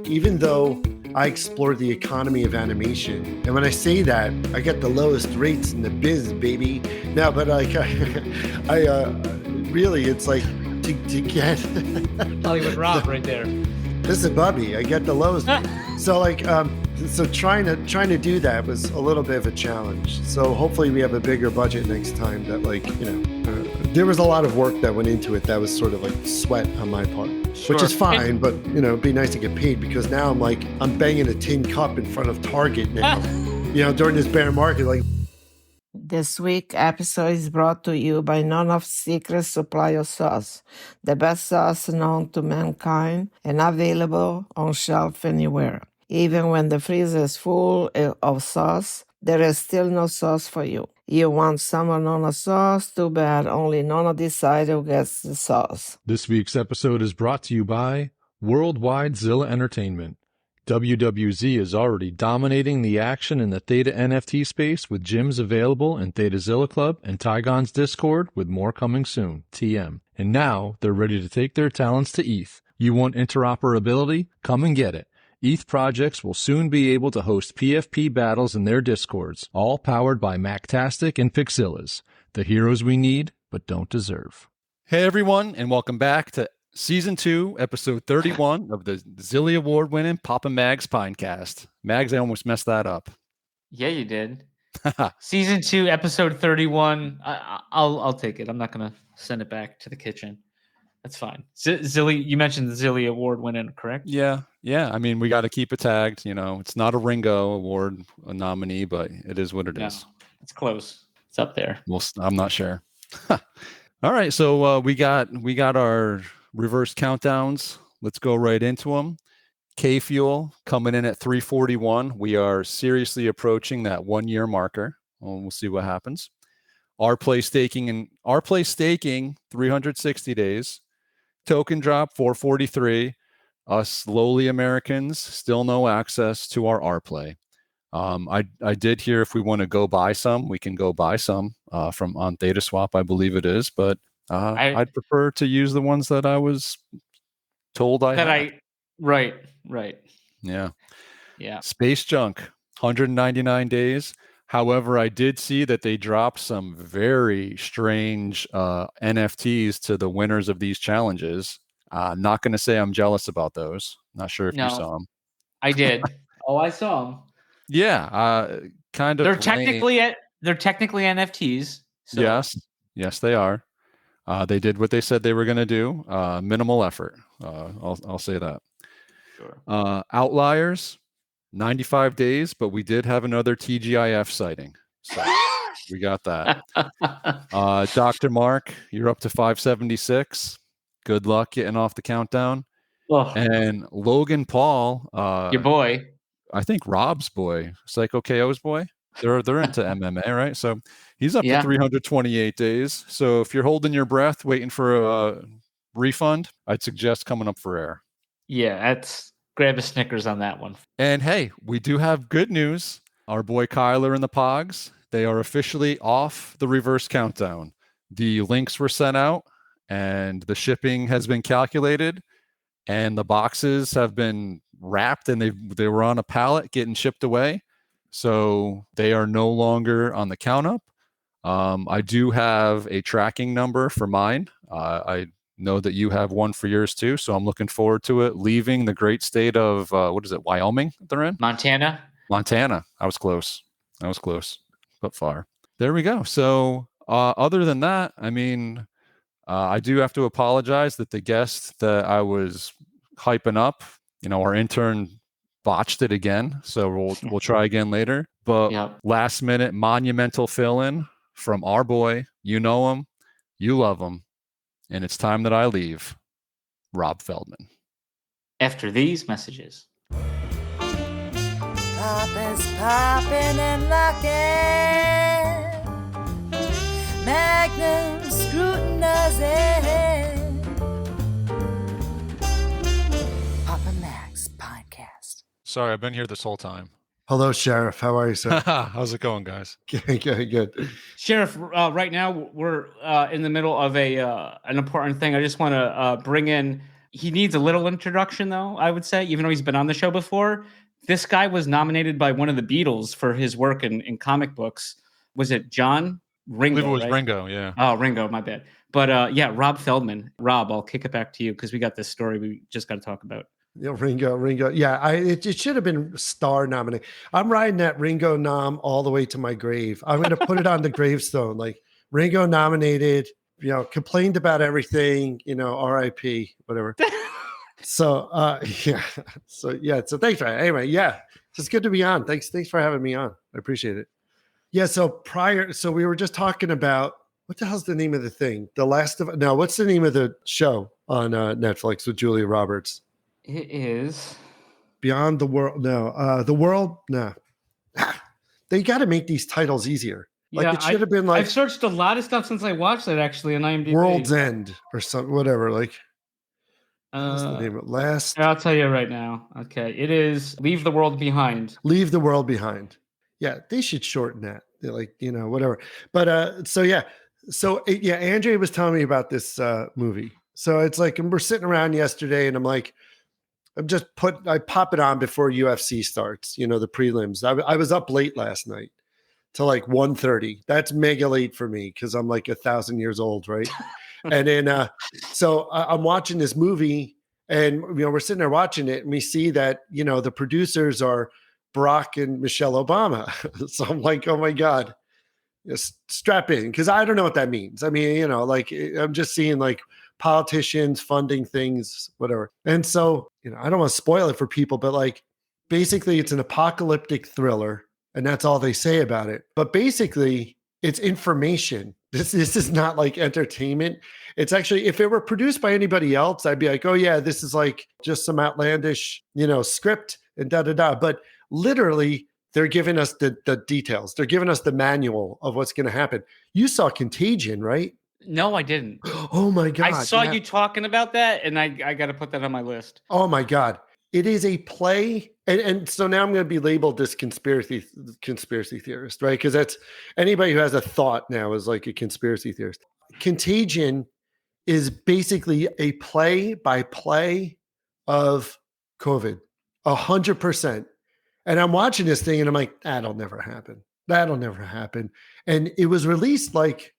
even though I explore the economy of animation, and when I say that, I get the lowest rates in the biz, baby. No, but like, really, it's like to get Hollywood Rob right there. Listen, Bubby, I get the lowest. So like, so trying to do that was a little bit of a challenge. So hopefully we have a bigger budget next time. That like, there was a lot of work that went into it. That was sort of like sweat on my part, which is fine. But it'd be nice to get paid, because now I'm banging a tin cup in front of Target now. During this bear market, like. This week episode is brought to you by None of Secret Supply of Sauce, the best sauce known to mankind and available on shelf anywhere. Even when the freezer is full of sauce, there is still no sauce for you. You want some of Nona sauce? Too bad, only Nona decides who gets the sauce. This week's episode is brought to you by Worldwide Zilla Entertainment. WWZ is already dominating the action in the Theta NFT space with gyms available in Theta Zilla Club and Tygon's Discord, with more coming soon, TM. And now they're ready to take their talents to ETH. You want interoperability? Come and get it. ETH projects will soon be able to host PFP battles in their Discords, all powered by Mactastic and Pixillas, the heroes we need but don't deserve. Hey everyone, and welcome back to Season 2, Episode 31 of the Zilly Award-winning Papa Mags Pinecast. Mags, I almost messed that up. Yeah, you did. Season 2, Episode 31. I'll take it. I'm not going to send it back to the kitchen. That's fine. Zilly, you mentioned the Zilly Award-winning, correct? Yeah. I mean, we got to keep it tagged. It's not a Ringo Award nominee, but it is what it is. It's close. It's up there. Well, I'm not sure. All right, so we got our reverse countdowns. Let's go right into them. K-Fuel coming in at 341. We are seriously approaching that 1 year marker. Well, we'll see what happens. Our play staking 360 days. Token drop 443. Us lowly Americans still no access to our R play. I did hear if we want to go buy some, we can go buy some from on ThetaSwap, I believe it is, but I'd prefer to use the ones that I was told I had. Right. Yeah. Space Junk, 199 days. However, I did see that they dropped some very strange NFTs to the winners of these challenges. Not going to say I'm jealous about those. Not sure if you saw them. I did. I saw them. Yeah, kind of. They're technically NFTs. So. Yes, they are. They did what they said they were going to do. Minimal effort. I'll say that. Sure. Outliers, 95 days, but we did have another TGIF sighting. So we got that. Dr. Mark, you're up to 576. Good luck getting off the countdown. Oh. And Logan Paul, your boy. I think Rob's boy, Cyko KO's boy. They're into MMA, right? So he's up to 328 days. So if you're holding your breath, waiting for a refund, I'd suggest coming up for air. Yeah, grab a Snickers on that one. And hey, we do have good news. Our boy Kyler and the Pogs, they are officially off the reverse countdown. The links were sent out and the shipping has been calculated and the boxes have been wrapped and they were on a pallet getting shipped away. So they are no longer on the count up. I do have a tracking number for mine. I know that you have one for yours too. So I'm looking forward to it. Leaving the great state of, Wyoming they're in? Montana. I was close, but far. There we go. So other than that, I mean, I do have to apologize that the guest that I was hyping up, our intern botched it again. So we'll try again later. But last minute monumental fill-in from our boy. You know him. You love him. And it's time that I leave. Rob Feldman. After these messages. Papa's popping and locking. Magnum scrutinizing. Papa Max Podcast. Sorry, I've been here this whole time. Hello, Sheriff. How are you, sir? How's it going, guys? Good. Sheriff, right now we're in the middle of an important thing. I just want to bring in He needs a little introduction, though, I would say, even though he's been on the show before. This guy was nominated by one of the Beatles for his work in comic books. Was it John? Ringo, I believe it was right? Ringo, yeah. Oh, Ringo, my bad. But yeah, Rob Feldman. Rob, I'll kick it back to you because we got this story we just got to talk about. Ringo. Yeah, it should have been star nominated. I'm riding that Ringo nom all the way to my grave. I'm going to put it on the gravestone. Like Ringo nominated, complained about everything, RIP, whatever. So yeah. So thanks for that. Anyway, yeah. It's good to be on. Thanks for having me on. I appreciate it. Yeah, so we were just talking about what the hell's the name of the thing? What's the name of the show on Netflix with Julia Roberts? It is Beyond the World. No, The World. No. They got to make these titles easier. Like it should have been like I've searched a lot of stuff since I watched it actually on IMDb. World's End or something, whatever. Like what's the name of it? I'll tell you right now. Okay, it is Leave the World Behind. Leave the World Behind. Yeah, they should shorten that. They're like, whatever. But Andrea was telling me about this movie. So it's like, and we're sitting around yesterday, and I'm like, I pop it on before UFC starts. The prelims. I was up late last night till like 1:30. That's mega late for me because I'm like 1,000 years old, right? And then so I'm watching this movie, and we're sitting there watching it, and we see that the producers are Barack and Michelle Obama. So I'm like, oh my God, strap in. Cause I don't know what that means. I mean, like I'm just seeing like politicians funding things, whatever. And so, I don't want to spoil it for people, but like basically it's an apocalyptic thriller and that's all they say about it. But basically it's information. This is not like entertainment. It's actually, if it were produced by anybody else, I'd be like, oh yeah, this is like just some outlandish, script and da-da-da. But literally, they're giving us the details. They're giving us the manual of what's going to happen. You saw Contagion, right? No, I didn't. Oh my God. I saw you talking about that, and I got to put that on my list. Oh my God. It is a play. And so now I'm going to be labeled this conspiracy theorist, right? Because that's anybody who has a thought now is like a conspiracy theorist. Contagion is basically a play-by-play of COVID, 100%. And I'm watching this thing and I'm like, that'll never happen. That'll never happen. And it was released like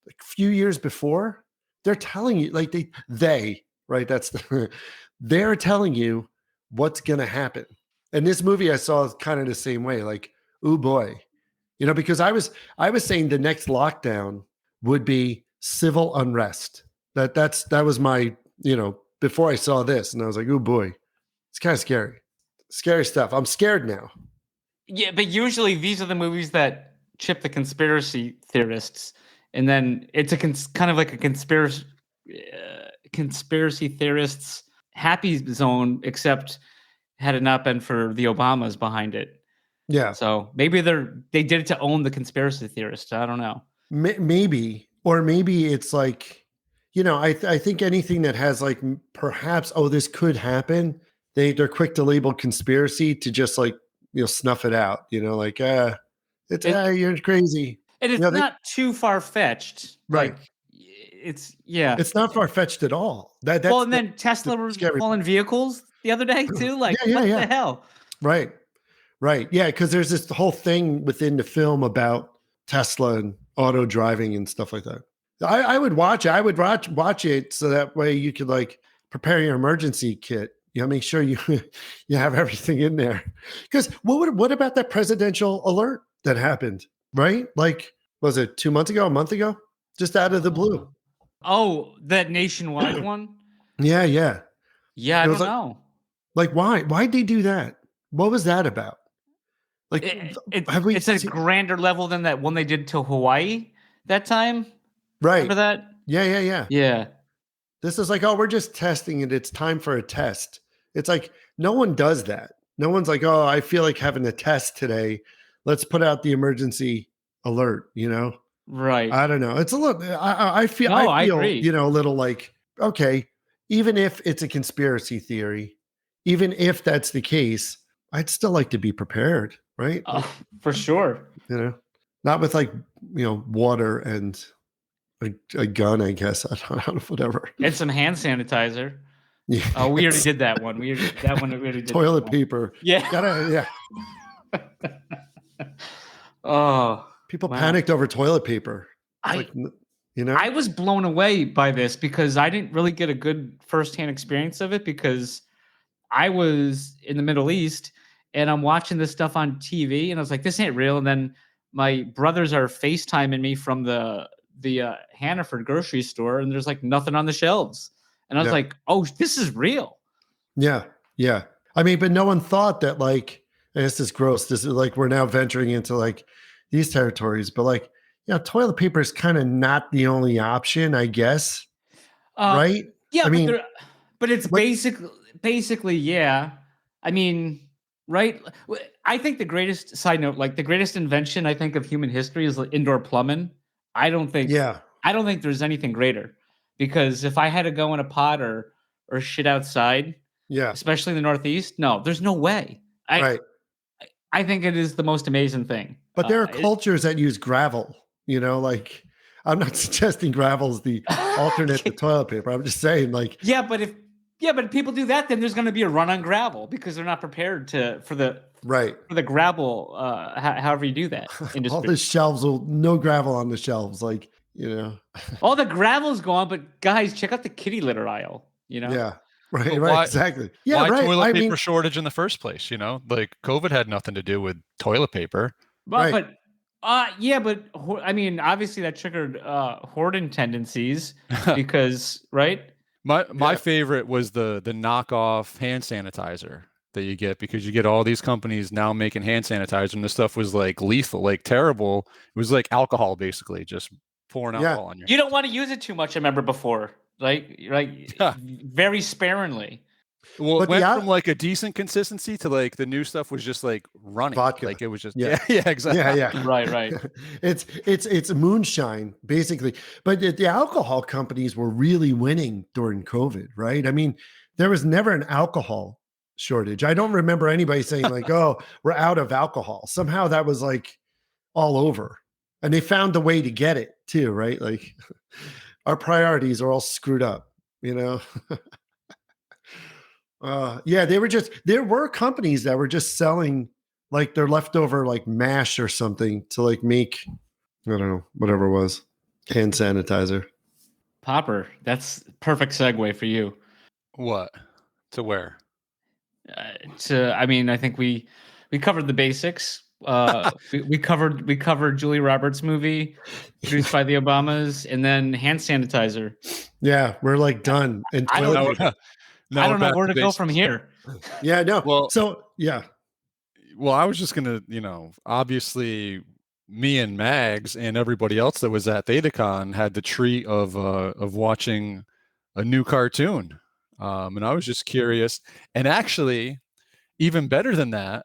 a few years before. They're telling you, like they right? They're telling you what's going to happen. And this movie I saw is kind of the same way. Like, oh boy, because I was saying the next lockdown would be civil unrest. That was my, before I saw this, and I was like, oh boy, it's kind of scary. Scary stuff. I'm scared now. Yeah, but usually these are the movies that chip the conspiracy theorists, and then it's kind of like a conspiracy theorists happy zone, except had it not been for the Obamas behind it. Yeah. So maybe they did it to own the conspiracy theorists. I don't know. Maybe it's like, I think anything that has like perhaps, this could happen. They're quick to label conspiracy to just like, snuff it out, like, you're crazy. And it's not too far-fetched. Right. Like, it's not far-fetched at all. And then Tesla was calling vehicles the other day too. Like, what the hell? Right. Yeah, because there's this whole thing within the film about Tesla and auto driving and stuff like that. I would watch it. I would watch it so that way you could like prepare your emergency kit. Make sure you have everything in there. Because what about that presidential alert that happened? Right? Like, was it 2 months ago, a month ago? Just out of the blue. Oh, that nationwide one? Yeah. Yeah, I don't know. Like, why? Why'd they do that? What was that about? Like, it's a grander level than that one they did to Hawaii that time. Right. Remember that? Yeah. Yeah. This is like, we're just testing it. It's time for a test. It's like, no one does that. No one's like, I feel like having a test today. Let's put out the emergency alert, Right. I don't know. It's a little, I feel, I agree. A little like, okay, even if it's a conspiracy theory, even if that's the case, I'd still like to be prepared, right? For sure. Not with like, water and a gun, I guess. I don't know, whatever. And some hand sanitizer. Yeah. Oh, we already did that one. We already did. Toilet that one. paper. Yeah. Yeah. Oh, People wow. panicked over toilet paper. It's I like, you know? I was blown away by this because I didn't really get a good firsthand experience of it because I was in the Middle East and I'm watching this stuff on TV and I was like, this ain't real. And then my brothers are FaceTiming me from the Hannaford grocery store and there's like nothing on the shelves. And I was Yeah. like, oh, this is real. Yeah. Yeah. I mean, but no one thought that like, and this is gross. This is like, we're now venturing into like these territories, but like, toilet paper is kind of not the only option, I guess. Right? Yeah, I mean, but it's what- basically, yeah. I mean, right? I think the greatest side note, like the greatest invention I think of human history is like indoor plumbing. I don't think there's anything greater because if I had to go in a pot or shit outside, especially in the Northeast, no, there's no way. I think it is the most amazing thing. But there are cultures that use gravel, like I'm not suggesting gravel is the alternate to toilet paper. I'm just saying like, but if people do that, then there's going to be a run on gravel because they're not prepared for the gravel. However you do that. All the shelves no gravel on the shelves. Like, all the gravel's gone, but guys, check out the kitty litter aisle, Yeah. Right, But right, why- exactly. Yeah, Why right. toilet paper shortage in the first place? Like COVID had nothing to do with toilet paper. But I mean, obviously that triggered hoarding tendencies because, right? My favorite was the knockoff hand sanitizer that you get because you get all these companies now making hand sanitizer and this stuff was like lethal, like terrible. It was like alcohol basically, just pouring alcohol on you. You don't want to use it too much, I remember before. Very sparingly. Well, it went from like a decent consistency to like the new stuff was just like running. Vodka. Like it was just Yeah. exactly. Yeah. Right. It's moonshine basically. But the alcohol companies were really winning during COVID, right? I mean, there was never an alcohol shortage. I don't remember anybody saying like, "Oh, we're out of alcohol." Somehow that was like all over, and they found a way to get it too, right? Like our priorities are all screwed up, there were companies that were just selling like their leftover like mash or something to like make, I don't know, whatever it was, hand sanitizer. Popper, that's perfect segue for you. What? To where? I mean, I think we covered the basics. We covered Julia Roberts' movie produced by the Obamas, and then hand sanitizer. Yeah, we're like done. And I don't know. Now I don't we're know where back to go from here. Yeah, no. Well, so yeah. Well, I was just gonna, obviously me and Mags and everybody else that was at ThetaCon had the treat of watching a new cartoon. And I was just curious. And actually, even better than that,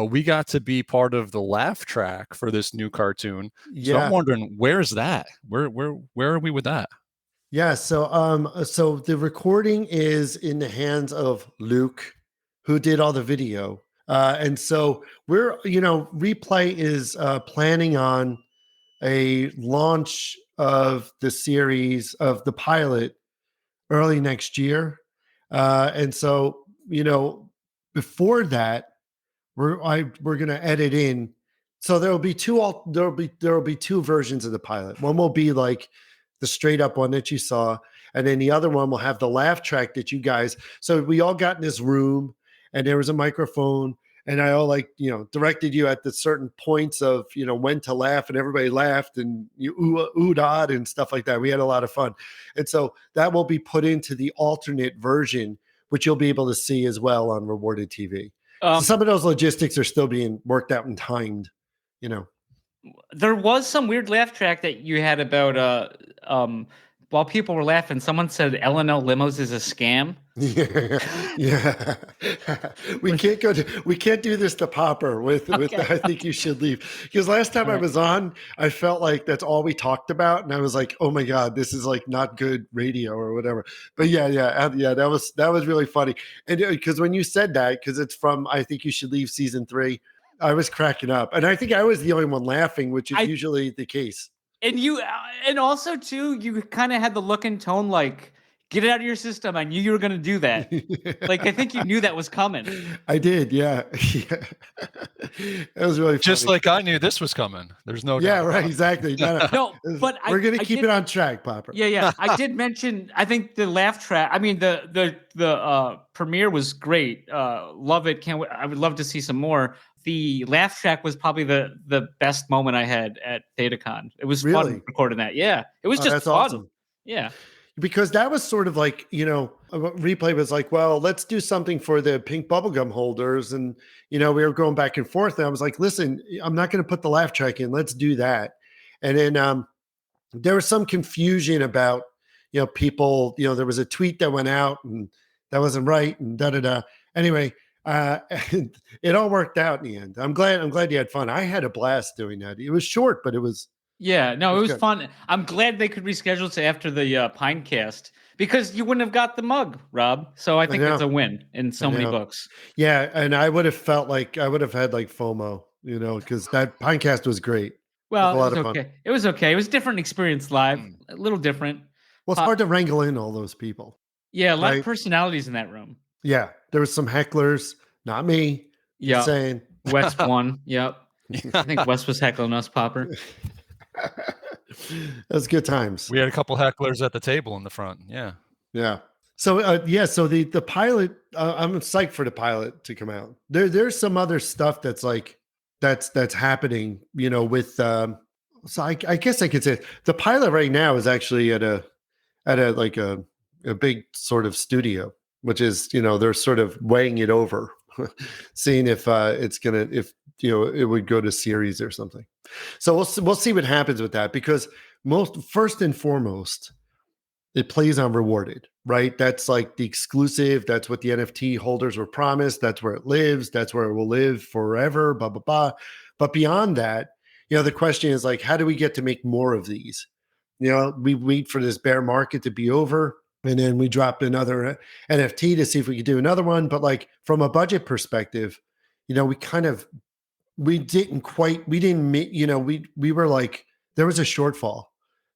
we got to be part of the laugh track for this new cartoon. Yeah. So I'm wondering, where's that? Where are we with that? Yeah, so the recording is in the hands of Luke, who did all the video. And so we're, Replay is planning on a launch of the series of the pilot early next year. And so, before that, we're going to edit in. So there will be two versions of the pilot. One will be like the straight up one that you saw, and then the other one will have the laugh track that you guys. So we all got in this room, and there was a microphone, and I all directed you at the certain points of when to laugh, and everybody laughed, and you oohed and stuff like that. We had a lot of fun, and so that will be put into the alternate version, which you'll be able to see as well on Rewarded TV. So some of those logistics are still being worked out and timed. There was some weird laugh track that you had about while people were laughing, someone said L&L limos is a scam. Yeah. We can't do this to Popper with I think you should leave. Because last time I was on, I felt like that's all we talked about. And I was like, oh my God, this is like not good radio or whatever. But yeah, that was really funny. And because when you said that, because it's from I Think You Should Leave season 3, I was cracking up. And I think I was the only one laughing, which is usually the case. And also too, you kind of had the look and tone like Get it out of your system. I knew you were going to do that. Like, I think you knew that was coming. I did, yeah. It was really funny. Just like I knew this was coming. There's no doubt. Yeah, right, exactly. No, but we're going to keep it on track, Popper. Yeah. I did mention, I think the laugh track, I mean, the premiere was great. Love it. Can't wait. I would love to see some more. The laugh track was probably the best moment I had at ThetaCon. It was fun recording that. Yeah, it was just that's fun. Awesome. Yeah. Because that was sort of like, Replay was like, well, let's do something for the pink bubblegum holders. And, we were going back and forth. And I was like, listen, I'm not going to put the laugh track in. Let's do that. And then there was some confusion about, people, there was a tweet that went out and that wasn't right and da-da-da. Anyway, it all worked out in the end. I'm glad you had fun. I had a blast doing that. It was short, but it was. Yeah, no, it was fun. I'm glad they could reschedule to after the Pinecast because you wouldn't have got the mug, Rob. So I think that's a win in so many books. Yeah, and I would have felt like I would have had like FOMO, because that Pinecast was great. Well, it was okay. It was okay. It was a different experience live, a little different. Well, it's hard to wrangle in all those people. Yeah, a lot of personalities in that room. Yeah, there was some hecklers, not me. Yeah, saying West won. Yep, I think West was heckling us, Popper. That's good times. We had a couple hecklers at the table in the front. Yeah. So so the pilot, I'm psyched for the pilot to come out. There's some other stuff that's like that's happening, with so I guess I could say the pilot right now is actually at a like a big sort of studio, which is, they're sort of weighing it over, seeing if it would go to series or something. So we'll see what happens with that, because first and foremost, it plays on rewarded, right? That's like the exclusive. That's what the NFT holders were promised. That's where it lives. That's where it will live forever, blah, blah, blah. But beyond that, the question is like, how do we get to make more of these? We wait for this bear market to be over, and then we drop another NFT to see if we could do another one. But like from a budget perspective, we were like, there was a shortfall.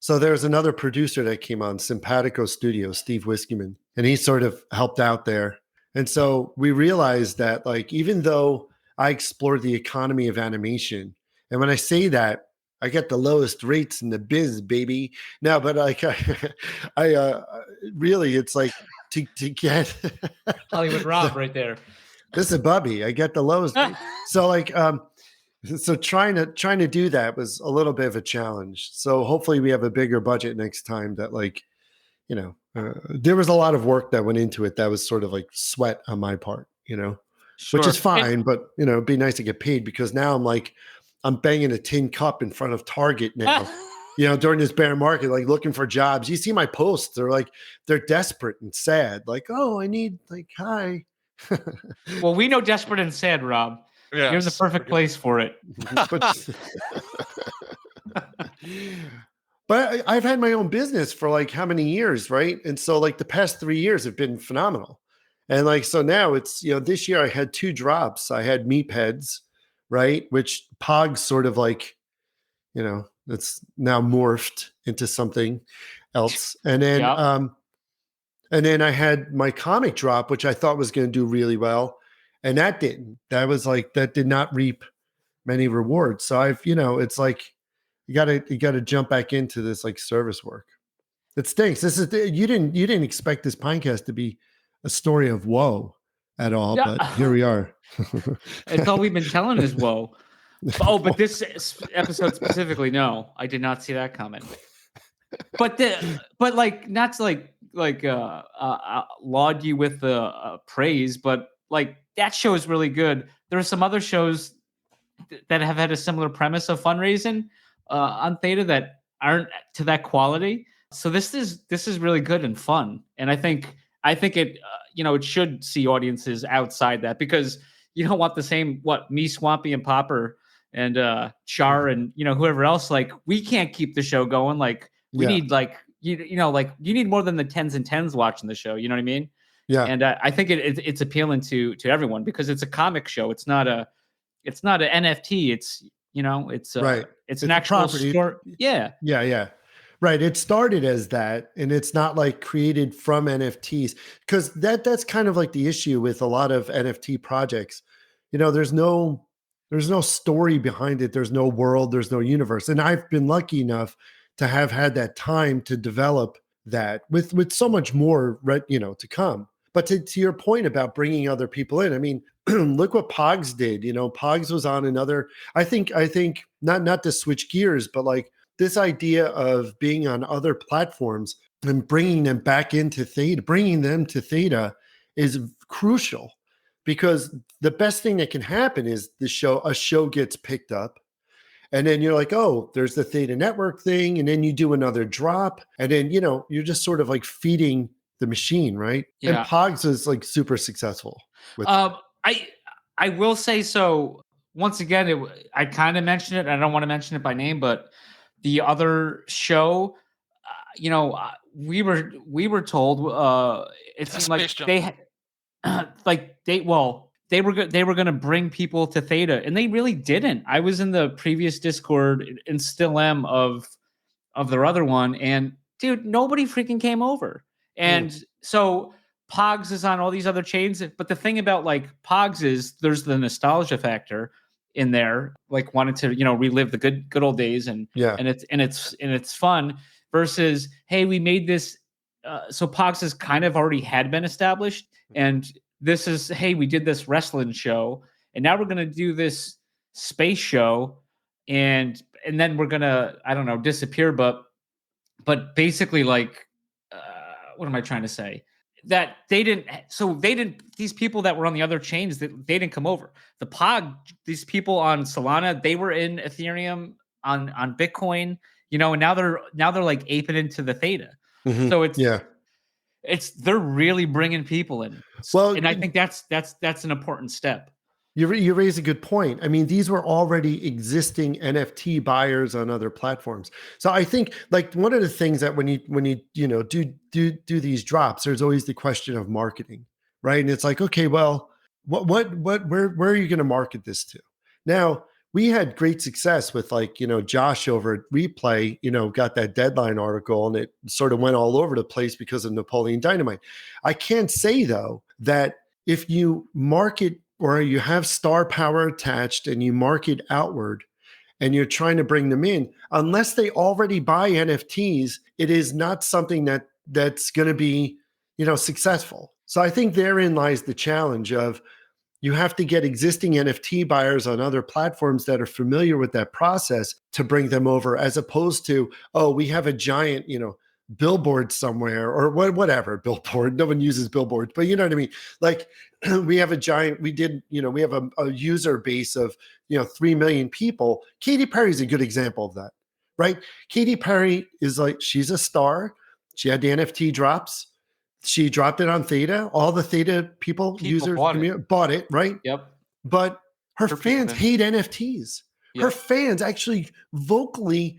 So there was another producer that came on, Simpatico Studios, Steve Whiskeyman, and he sort of helped out there. And so we realized that, like, even though I explored the economy of animation, and when I say that, I get the lowest rates in the biz, baby. No, but like, I really, it's like to get Hollywood Rob right there. This is Bubby. I get the lowest. So like, so trying to do that was a little bit of a challenge. So hopefully we have a bigger budget next time. That like, there was a lot of work that went into it. That was sort of like sweat on my part, Sure. which is fine. But it'd be nice to get paid, because now I'm banging a tin cup in front of Target now. During this bear market, like looking for jobs. You see my posts. They're desperate and sad. Like, oh, I need hi. Well, we know desperate and sad, Rob. Yeah, here's the perfect place for it. But I've had my own business for like how many years, right? And so like the past 3 years have been phenomenal. And like, so now it's, this year I had 2 drops. I had Meepheads, right? Which Pog's sort of like, it's now morphed into something else. And then, and then I had my comic drop, which I thought was going to do really well. And that didn't. That did not reap many rewards. So it's like you gotta jump back into this like service work. It stinks. You didn't expect this Pinecast to be a story of woe at all, but here we are. It's all we've been telling is woe. Oh, but this episode specifically, no, I did not see that coming. But like not to laud you with the praise, but like that show is really good. There are some other shows that have had a similar premise of fundraising on Theta that aren't to that quality. So this is really good and fun, and I think it it should see audiences outside that, because you don't want the same me, Swampy, and Popper and Char and whoever else. Like, we can't keep the show going. Like, we need like you need more than the 10s and 10s watching the show. You know what I mean? Yeah. And I think it's appealing to everyone, because it's a comic show. It's not an NFT. It's right. It's an actual story. Yeah. Yeah. Right. It started as that, and it's not like created from NFTs, because that's kind of like the issue with a lot of NFT projects. There's no story behind it. There's no world. There's no universe. And I've been lucky enough to have had that time to develop that with so much more, to come. But to your point about bringing other people in, I mean, look what Pogs did. Pogs was on another. I think not to switch gears, but like this idea of being on other platforms and bringing them back into Theta, bringing them to Theta is crucial, because the best thing that can happen is a show gets picked up, and then you're like, oh, there's the Theta Network thing, and then you do another drop, and then you're just sort of like feeding the machine, right? Yeah. And Pogs is like super successful with I will say, so once again, I kind of mentioned it. I don't want to mention it by name, but the other show, we were told it seemed like they were going to bring people to Theta, and they really didn't. I was in the previous Discord and still am of their other one, and dude, nobody freaking came over. And so Pogs is on all these other chains, but the thing about like Pogs is there's the nostalgia factor in there, like wanted to relive the good old days, and it's fun, versus hey, we made this. So Pogs has kind of already had been established, and this is hey, we did this wrestling show, and now we're gonna do this space show, and then we're gonna, I don't know, disappear, but basically like what am I trying to say? That these people that were on the other chains, they didn't come over. The Pog, these people on Solana, they were in Ethereum, on Bitcoin, and now they're like aping into the Theta. So they're really bringing people in. Well, and I think that's an important step. You raise a good point. I mean, these were already existing NFT buyers on other platforms. So I think like one of the things that when you do these drops, there's always the question of marketing, right? And it's like, okay, well, where are you going to market this to? Now, we had great success with Josh over at Replay, got that Deadline article, and it sort of went all over the place because of Napoleon Dynamite. I can't say though that if you market or you have star power attached and you market outward and you're trying to bring them in, unless they already buy NFTs, it is not something that's going to be, successful. So I think therein lies the challenge of you have to get existing NFT buyers on other platforms that are familiar with that process to bring them over, as opposed to, oh, we have a giant, billboard somewhere, or whatever billboard. No one uses billboards, but you know what I mean? Like we have we have a user base of 3 million people. Katy Perry's a good example of that, right? Katy Perry is like, she's a star. She had the NFT drops. She dropped it on Theta. All the Theta users bought it, right? Yep. But her fans hate NFTs. Yep. Her fans actually vocally,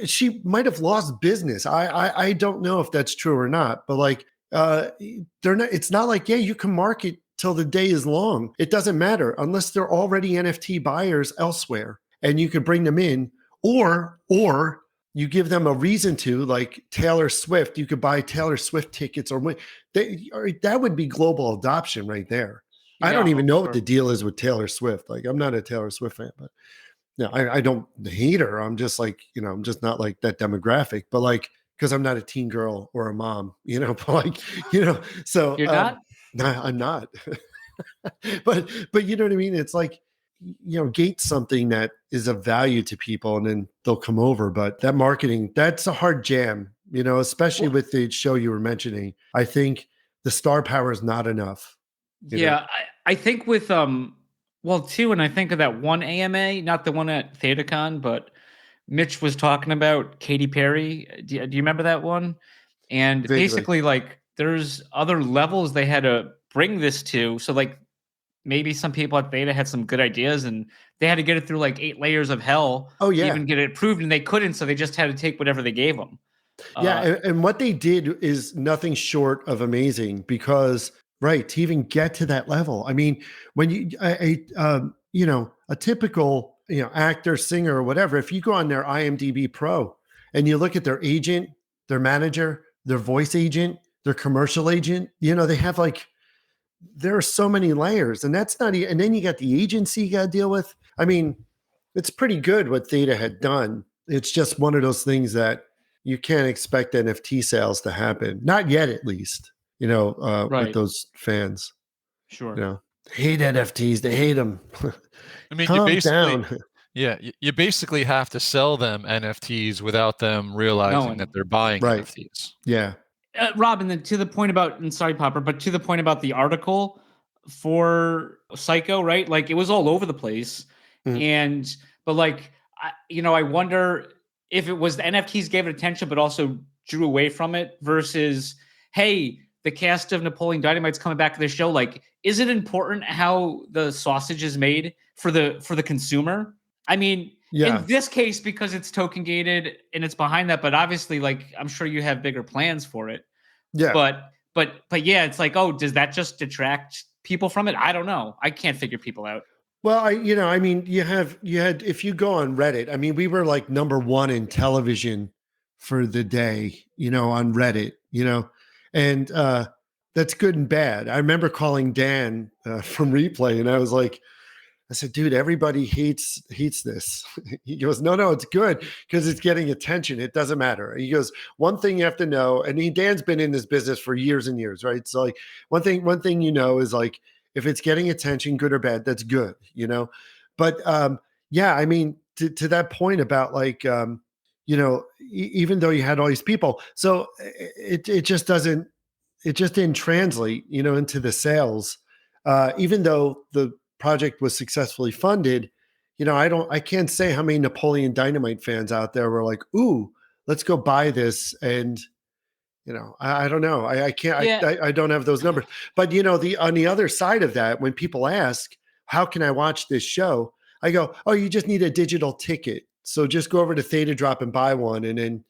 she might have lost business. I don't know if that's true or not, but like they're not. It's not like you can market till the day is long. It doesn't matter unless they're already NFT buyers elsewhere, and you can bring them in, or you give them a reason to, like Taylor Swift. You could buy Taylor Swift tickets, or that would be global adoption right there. Yeah, I don't even know what the deal is with Taylor Swift. Like, I'm not a Taylor Swift fan, but I don't hate her. I'm just like, I'm just not like that demographic, but like, because I'm not a teen girl or a mom, but like, so you're not? No, I'm not. but you know what I mean? It's like, gate something that is of value to people, and then they'll come over. But that marketing, that's a hard jam, especially with the show you were mentioning. I think the star power is not enough. Yeah. I think with, too, and I think of that one AMA, not the one at ThetaCon, but Mitch was talking about Katy Perry. Do you remember that one? And basically, like, there's other levels they had to bring this to. So, like, maybe some people at Theta had some good ideas, and they had to get it through like 8 layers of hell to even get it approved, and they couldn't, so they just had to take whatever they gave them. And what they did is nothing short of amazing, because to even get to that level. I mean, when you a typical actor, singer, or whatever, if you go on their IMDb Pro and you look at their agent, their manager, their voice agent, their commercial agent, they have like, there are so many layers, and that's not, and then you got the agency you got to deal with. I mean, it's pretty good what Theta had done. It's just one of those things that you can't expect NFT sales to happen. Not yet, at least, with those fans. Sure. They hate NFTs. They hate them. I mean, Calm down. Yeah, you basically have to sell them NFTs without them realizing that they're buying NFTs. Yeah. Rob, and then to the point about, and sorry, Popper, but to the point about the article for Cyko, right? Like, it was all over the place. But like, I wonder if it was the NFTs gave it attention, but also drew away from it versus, hey, the cast of Napoleon Dynamite's coming back to the show. Like, is it important how the sausage is made for the consumer? I mean, in this case, because it's token gated and it's behind that, but obviously, like, I'm sure you have bigger plans for it. Yeah. But yeah, it's like, oh, does that just detract people from it? I don't know. I can't figure people out. Well, you had, if you go on Reddit, I mean, we were like number one in television for the day, on Reddit, and that's good and bad. I remember calling Dan from Replay, and I said, dude, everybody hates this. He goes, no, it's good because it's getting attention. It doesn't matter. He goes, one thing you have to know, and Dan's been in this business for years and years, right? So like one thing is like, if it's getting attention, good or bad, that's good, But I mean, to that point about like, even though you had all these people, so it just didn't translate, into the sales, even though the project was successfully funded. I can't say how many Napoleon Dynamite fans out there were like, ooh, let's go buy this. And, I don't know. I can't, I don't have those numbers, but on the other side of that, when people ask, how can I watch this show? I go, oh, you just need a digital ticket. So just go over to Theta Drop and buy one. And then,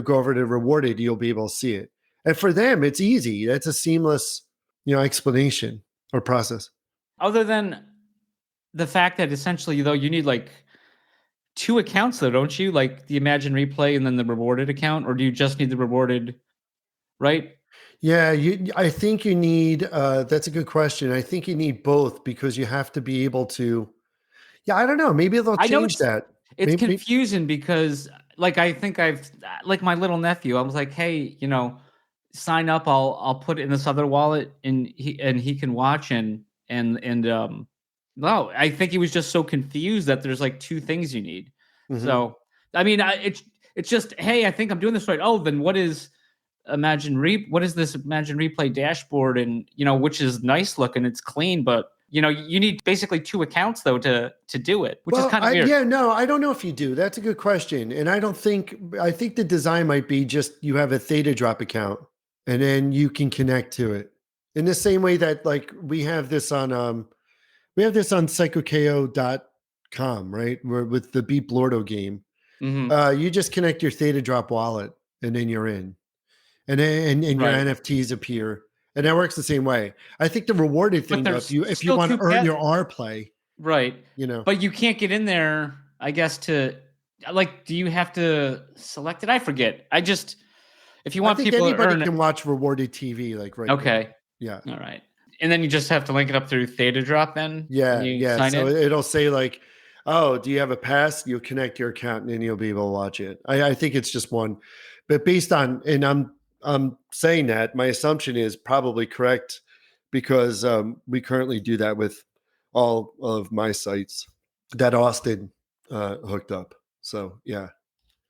go over to Rewarded, you'll be able to see it. And for them, it's easy. That's a seamless, explanation or process. Other than the fact that essentially, though, you need like 2 accounts, though, don't you? Like the Imagine Replay and then the Rewarded account, or do you just need the Rewarded, right? Yeah, I think you need, that's a good question. I think you need both because you have to be able to, I don't know. Maybe they'll change that. It's confusing because like, I think like my little nephew, I was like, hey, sign up. I'll put it in this other wallet and he can watch no, I think he was just so confused that there's like 2 things you need. Mm-hmm. So, I mean, it's just, hey, I think I'm doing this right. Oh, then what is this Imagine Replay dashboard? And, which is nice looking, it's clean, but you need basically 2 accounts though to do it, which is kind of weird. Yeah, no, I don't know if you do. That's a good question. And I think the design might be just, you have a Theta Drop account and then you can connect to it in the same way that like we have this on CykoKO.com, right? Where with the Beat Blordo game, you just connect your Theta Drop wallet and then you're in, and your NFTs appear, and that works the same way. I think the Rewarded thing, though, if you want to earn your R play, right? But you can't get in there, I guess. Do you have to select it? I forget. If you want people anybody to earn, can watch Rewarded TV, like right. Okay. Now. Yeah. All right. And then you just have to link it up through Theta Drop then? Yeah. So it'll say like, oh, do you have a pass? You'll connect your account and then you'll be able to watch it. I think it's just one. But based on, and I'm saying that, my assumption is probably correct because we currently do that with all of my sites that Austin hooked up. So, yeah.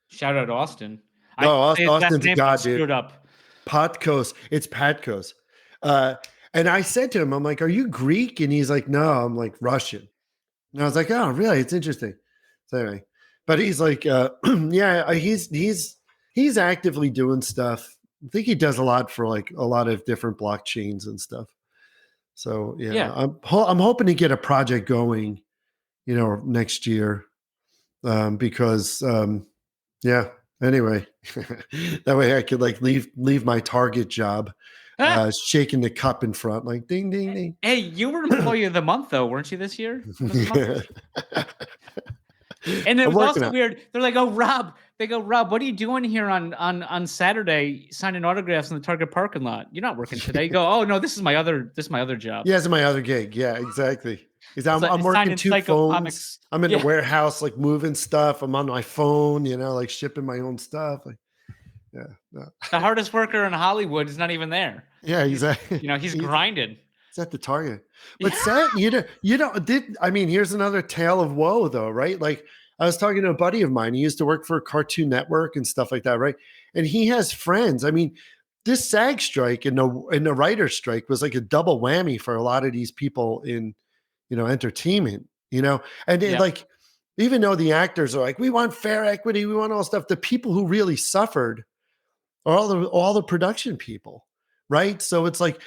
Shout out Austin. No, Austin's a god, dude. Screwed up. Patkos. It's Patkos. And I said to him, I'm like, are you Greek? And he's like, no, I'm like Russian. And I was like, oh, really? It's interesting. So anyway, but he's like, yeah, he's actively doing stuff. I think he does a lot for like a lot of different blockchains and stuff. So yeah. I'm hoping to get a project going, next year, because anyway, that way I could like leave my Target job. Shaking the cup in front, like ding, ding, ding. Hey, you were Employee of the Month, though, weren't you this year? And it was also weird. They're like, oh, Rob, Rob, what are you doing here on Saturday signing autographs in the Target parking lot? You're not working today. You go, oh no, this is my other job. Yeah, it's my other gig. Yeah, exactly. Because I'm It's working signing 2 Cyko phones. comics. I'm in the warehouse, like moving stuff. I'm on my phone, like shipping my own stuff. Like, yeah. No. The hardest worker in Hollywood is not even there. Yeah, exactly. He's grinding. It's at the Target. But sad, here's another tale of woe though, right? Like I was talking to a buddy of mine. He used to work for Cartoon Network and stuff like that, right? And he has friends. I mean, this SAG strike and the writer's strike was like a double whammy for a lot of these people in, entertainment, and like, even though the actors are like, we want fair equity, we want all stuff, the people who really suffered are all the production people. Right. So it's like,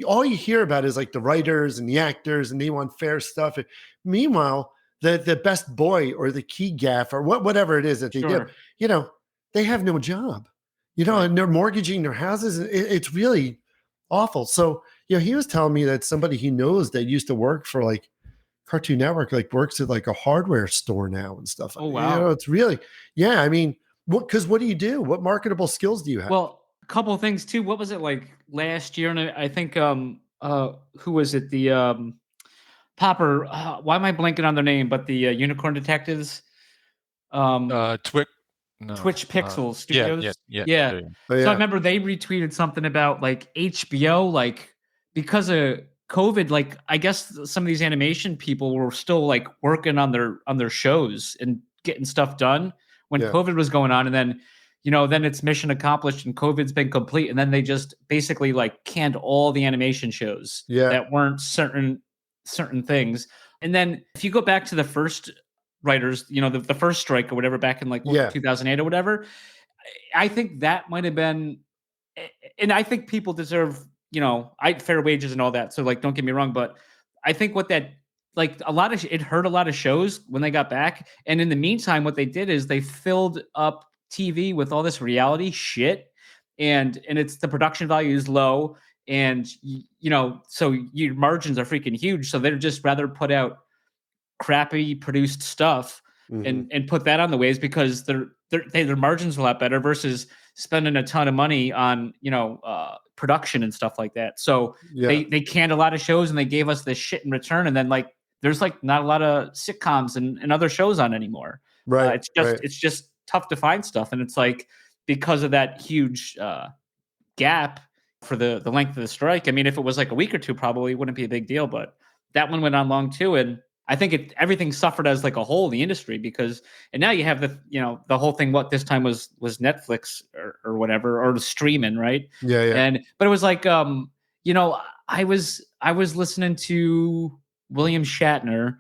all you hear about is like the writers and the actors and they want fair stuff. And meanwhile, the best boy or the key gaff or whatever it is that they do, they have no job, and they're mortgaging their houses. It's really awful. So, he was telling me that somebody he knows that used to work for like Cartoon Network, like works at like a hardware store now and stuff. Oh, wow. It's really, I mean, because what do you do? What marketable skills do you have? Well, a couple of things too. What was it like last year? And I think who was it? The Popper. Why am I blanking on their name? But the Unicorn Detectives. Twitch Pixel Studios. Yeah. So I remember they retweeted something about like HBO, like because of COVID, like I guess some of these animation people were still like working on their shows and getting stuff done when COVID was going on, and then. Then it's mission accomplished and COVID's been complete. And then they just basically like canned all the animation shows that weren't certain things. And then if you go back to the first writers, the first strike or whatever, back in like 2008 or whatever, I think that might've been, and I think people deserve, fair wages and all that. So like, don't get me wrong, but I think what that, like it hurt a lot of shows when they got back. And in the meantime, what they did is they filled up TV with all this reality shit, and it's the production value is low, and so your margins are freaking huge. So they'd just rather put out crappy produced stuff and put that on the waves because their margins are a lot better versus spending a ton of money on production and stuff like that. So they canned a lot of shows and they gave us this shit in return, and then like there's like not a lot of sitcoms and other shows on anymore. Right. It's just tough to find stuff, and it's like because of that huge gap for the length of the strike. I mean, if it was like a week or two, probably wouldn't be a big deal, but that one went on long too, and I think everything suffered as like a whole, the industry, and now you have the whole thing. What this time was Netflix or whatever, or the streaming, right? Yeah. But it was like I was listening to William Shatner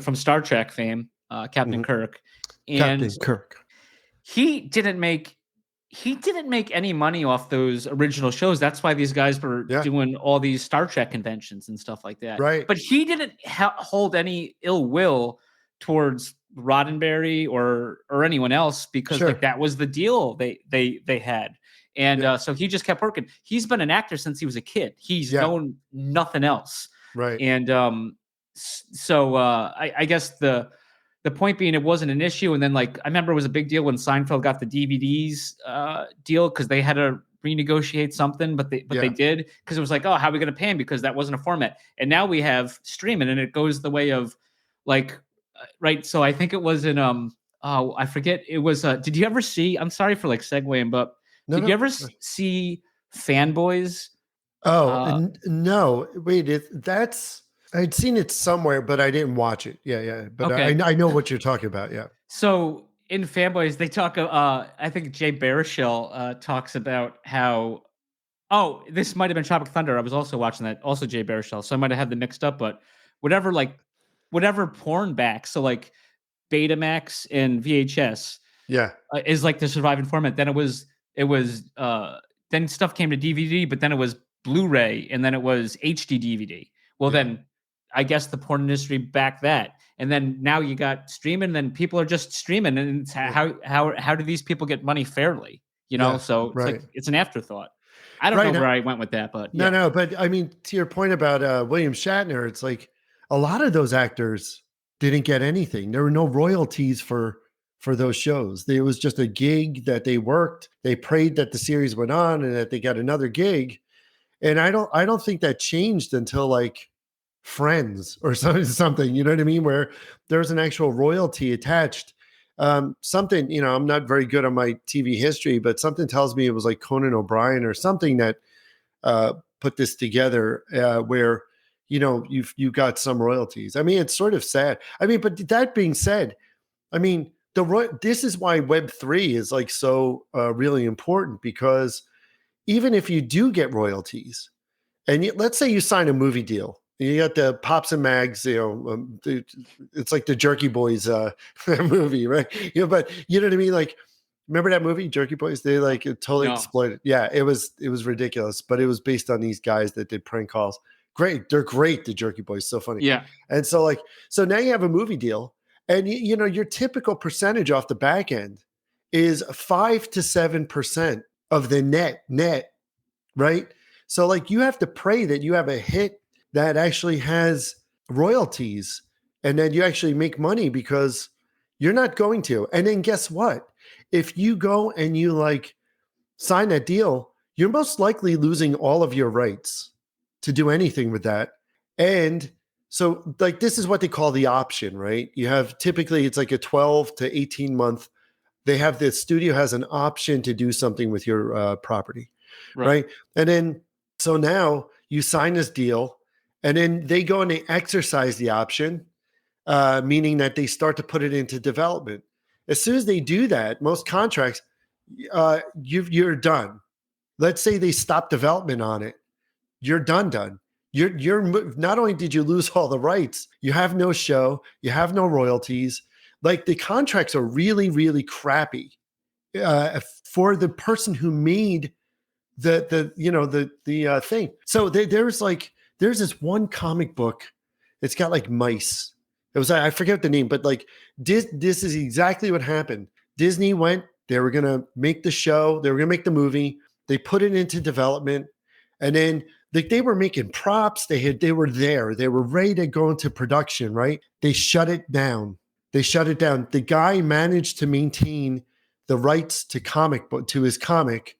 from Star Trek fame, Captain Kirk. And Captain Kirk. He didn't make any money off those original shows. That's why these guys were doing all these Star Trek conventions and stuff like that. Right. But he didn't hold any ill will towards Roddenberry or anyone else because like that was the deal they had. And so he just kept working. He's been an actor since he was a kid. He's known nothing else. Right. And so I guess the point being, it wasn't an issue. And then, like, I remember it was a big deal when Seinfeld got the DVDs deal because they had to renegotiate something, but they did because it was like, oh, how are we going to pay him? Because that wasn't a format. And now we have streaming, and it goes the way of like, right. So I think it was in I forget. It was. Did you ever see? I'm sorry for like segueing, but did you ever see Fanboys? Oh no! Wait, that's. I'd seen it somewhere, but I didn't watch it. Yeah. But okay. I know what you're talking about. Yeah. So in Fanboys, they talk. I think Jay Baruchel talks about how. Oh, this might have been Tropic Thunder. I was also watching that. Also Jay Baruchel. So I might have had them mixed up. But whatever porn back. So like Betamax and VHS. Yeah. Is like the surviving format. Then it was. Then stuff came to DVD, but then it was Blu-ray, and then it was HD DVD. Well, then. I guess the porn industry backed that, and then now you got streaming. And then people are just streaming, and it's how do these people get money fairly? So it's like it's an afterthought. I don't know where I went with that, but no. But I mean, to your point about William Shatner, it's like a lot of those actors didn't get anything. There were no royalties for for those shows. It was just a gig that they worked. They prayed that the series went on and that they got another gig. And I don't think that changed until like Friends or something, you know what I mean? Where there's an actual royalty attached. Something, I'm not very good on my TV history, but something tells me it was like Conan O'Brien or something that put this together where, you've got some royalties. I mean, it's sort of sad. I mean, but that being said, I mean, this is why Web3 is like so really important, because even if you do get royalties, and let's say you sign a movie deal, you got the Pops and Mags, it's like the Jerky Boys movie, right? But you know what I mean? Like, remember that movie, Jerky Boys? They like totally exploited. Yeah, it was ridiculous, but it was based on these guys that did prank calls. Great, they're great. The Jerky Boys, so funny. Yeah, and so now you have a movie deal, and your typical percentage off the back end is 5 to 7% of the net, right? So you have to pray that you have a hit that actually has royalties and then you actually make money, because you're not going to. And then guess what? If you go and you sign that deal, you're most likely losing all of your rights to do anything with that. And so this is what they call the option, right? You have typically it's like a 12 to 18 month. The studio has an option to do something with your property, right? And then, so now you sign this deal, and then they go and they exercise the option, meaning that they start to put it into development. As soon as they do that, most contracts, you're done. Let's say they stop development on it. You're done. You're not only did you lose all the rights, you have no show, you have no royalties. The contracts are really, really crappy for the person who made the thing. So there's this one comic book. It's got mice. It was, I forget the name, but this is exactly what happened. Disney went, they were going to make the show. They were going to make the movie. They put it into development, and then they were making props. They were there. They were ready to go into production, right? They shut it down. The guy managed to maintain the rights to his comic,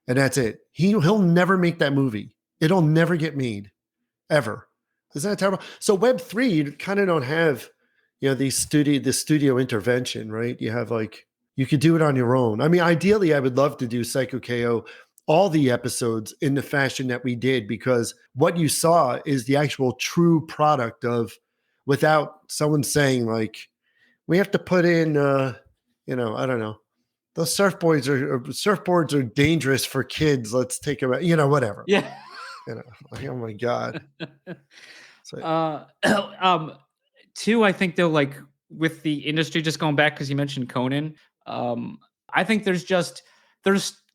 and that's it. He'll never make that movie. It'll never get made, ever. Isn't that terrible? So Web3, you kind of don't have, the studio intervention, right? You have you could do it on your own. I mean, ideally, I would love to do Cyko KO, all the episodes in the fashion that we did, because what you saw is the actual true product of, without someone saying we have to put in, I don't know. Those surfboards are dangerous for kids. Let's take them out, whatever. Yeah. Oh my God. Two, I think though, with the industry just going back, because you mentioned Conan, I think there's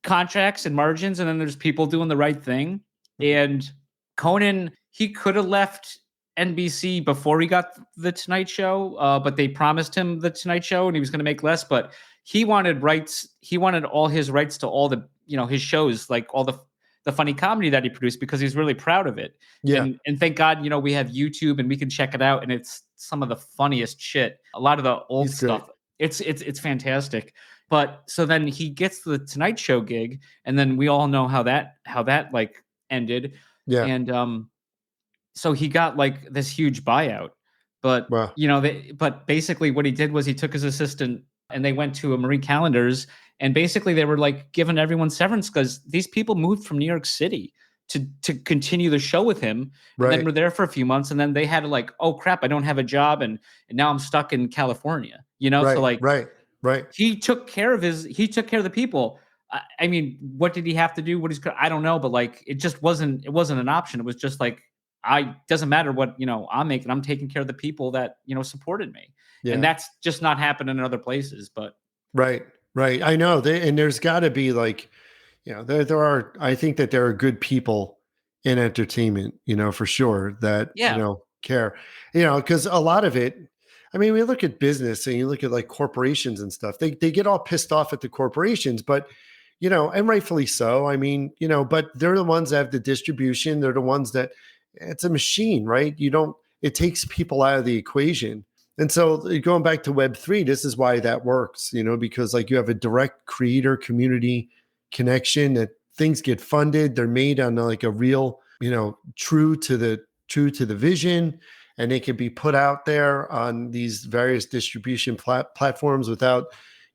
contracts and margins, and then there's people doing the right thing. And Conan, he could have left NBC before he got the Tonight Show, but they promised him the Tonight Show and he was going to make less, but he wanted rights. He wanted all his rights to all the, his shows, all the funny comedy that he produced, because he's really proud of it. Yeah. And thank God, we have YouTube and we can check it out. And it's some of the funniest shit. A lot of the old stuff. It's fantastic. But so then he gets the Tonight Show gig, and then we all know how that ended. Yeah. And so he got this huge buyout. But wow. But basically what he did was he took his assistant and they went to a Marie Callender's, and basically they were giving everyone severance, because these people moved from New York City to continue the show with him. Right. And then were there for a few months, and then they had to oh crap, I don't have a job, and now I'm stuck in California. Right. So right. He took care of the people. I mean, what did he have to do? I don't know, but it just wasn't an option. It was just doesn't matter what, I'm making, I'm taking care of the people that, supported me. Yeah. And that's just not happening in other places, but. Right. I know. And there's gotta be there are, I think that there are good people in entertainment, for sure, that, care, because a lot of it, I mean, we look at business and you look at corporations and stuff, they get all pissed off at the corporations, but, and rightfully so. I mean, but they're the ones that have the distribution. They're the ones that, it's a machine, right? It takes people out of the equation. And so going back to Web3, this is why that works, because like you have a direct creator community connection, that things get funded. They're made on like a real, true to the vision, and they can be put out there on these various distribution platforms without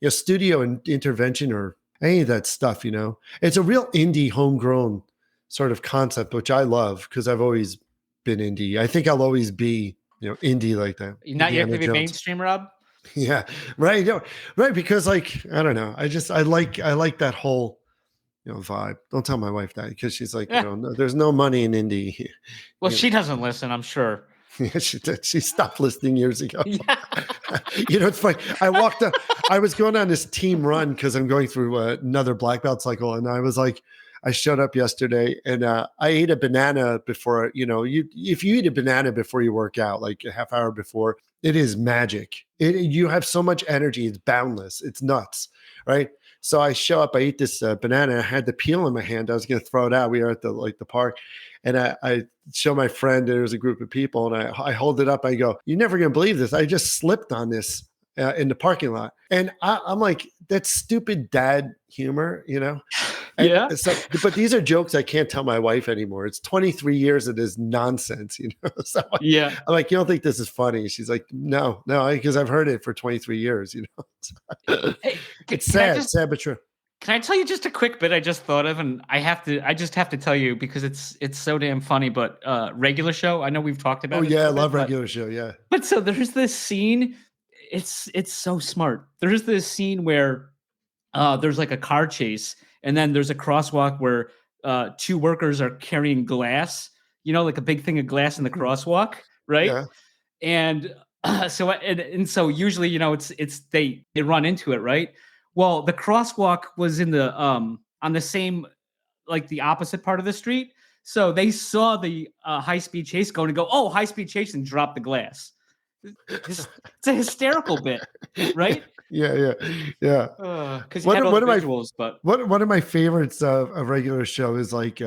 studio and intervention or any of that stuff. It's a real indie homegrown sort of concept, which I love because I've always been indie. I think I'll always be indie like that. You're not yet to be mainstream, Rob. Yeah, right. Right. Because like, I don't know. I like that whole, vibe. Don't tell my wife that, because she's like, no, there's no money in indie. Well, she doesn't listen, I'm sure. Yeah, she did. She stopped listening years ago. Yeah. It's funny. I was going on this team run because I'm going through another black belt cycle. And I was like, I showed up yesterday and I ate a banana before, if you eat a banana before you work out, like a half hour before, it is magic. You have so much energy. It's boundless. It's nuts. Right. So I show up, I eat this banana. I had the peel in my hand. I was going to throw it out. We were at the park, and I show my friend, there's a group of people, and I hold it up. I go, "You're never going to believe this. I just slipped on this in the parking lot." And I'm like, that's stupid dad humor, And yeah. So, but these are jokes I can't tell my wife anymore. It's 23 years of this nonsense, So yeah. I'm like, you don't think this is funny? She's like, no, because I've heard it for 23 years, Hey, it's sad but true. Can I tell you just a quick bit I just thought of, and I just have to tell you because it's so damn funny. But Regular Show, I know we've talked about. Oh yeah, I love Regular Show. Yeah. But so there's this scene. It's so smart. There's this scene where there's like a car chase, and then there's a crosswalk where two workers are carrying glass. Like a big thing of glass in the crosswalk, right? Yeah. And so usually, it's they run into it, right? Well, the crosswalk was in the on the same, like the opposite part of the street. So they saw the high-speed chase going and go, "Oh, high-speed chase," and drop the glass. It's a hysterical bit, right? Yeah. Because you had all the visuals, but one of my favorites of Regular Show is like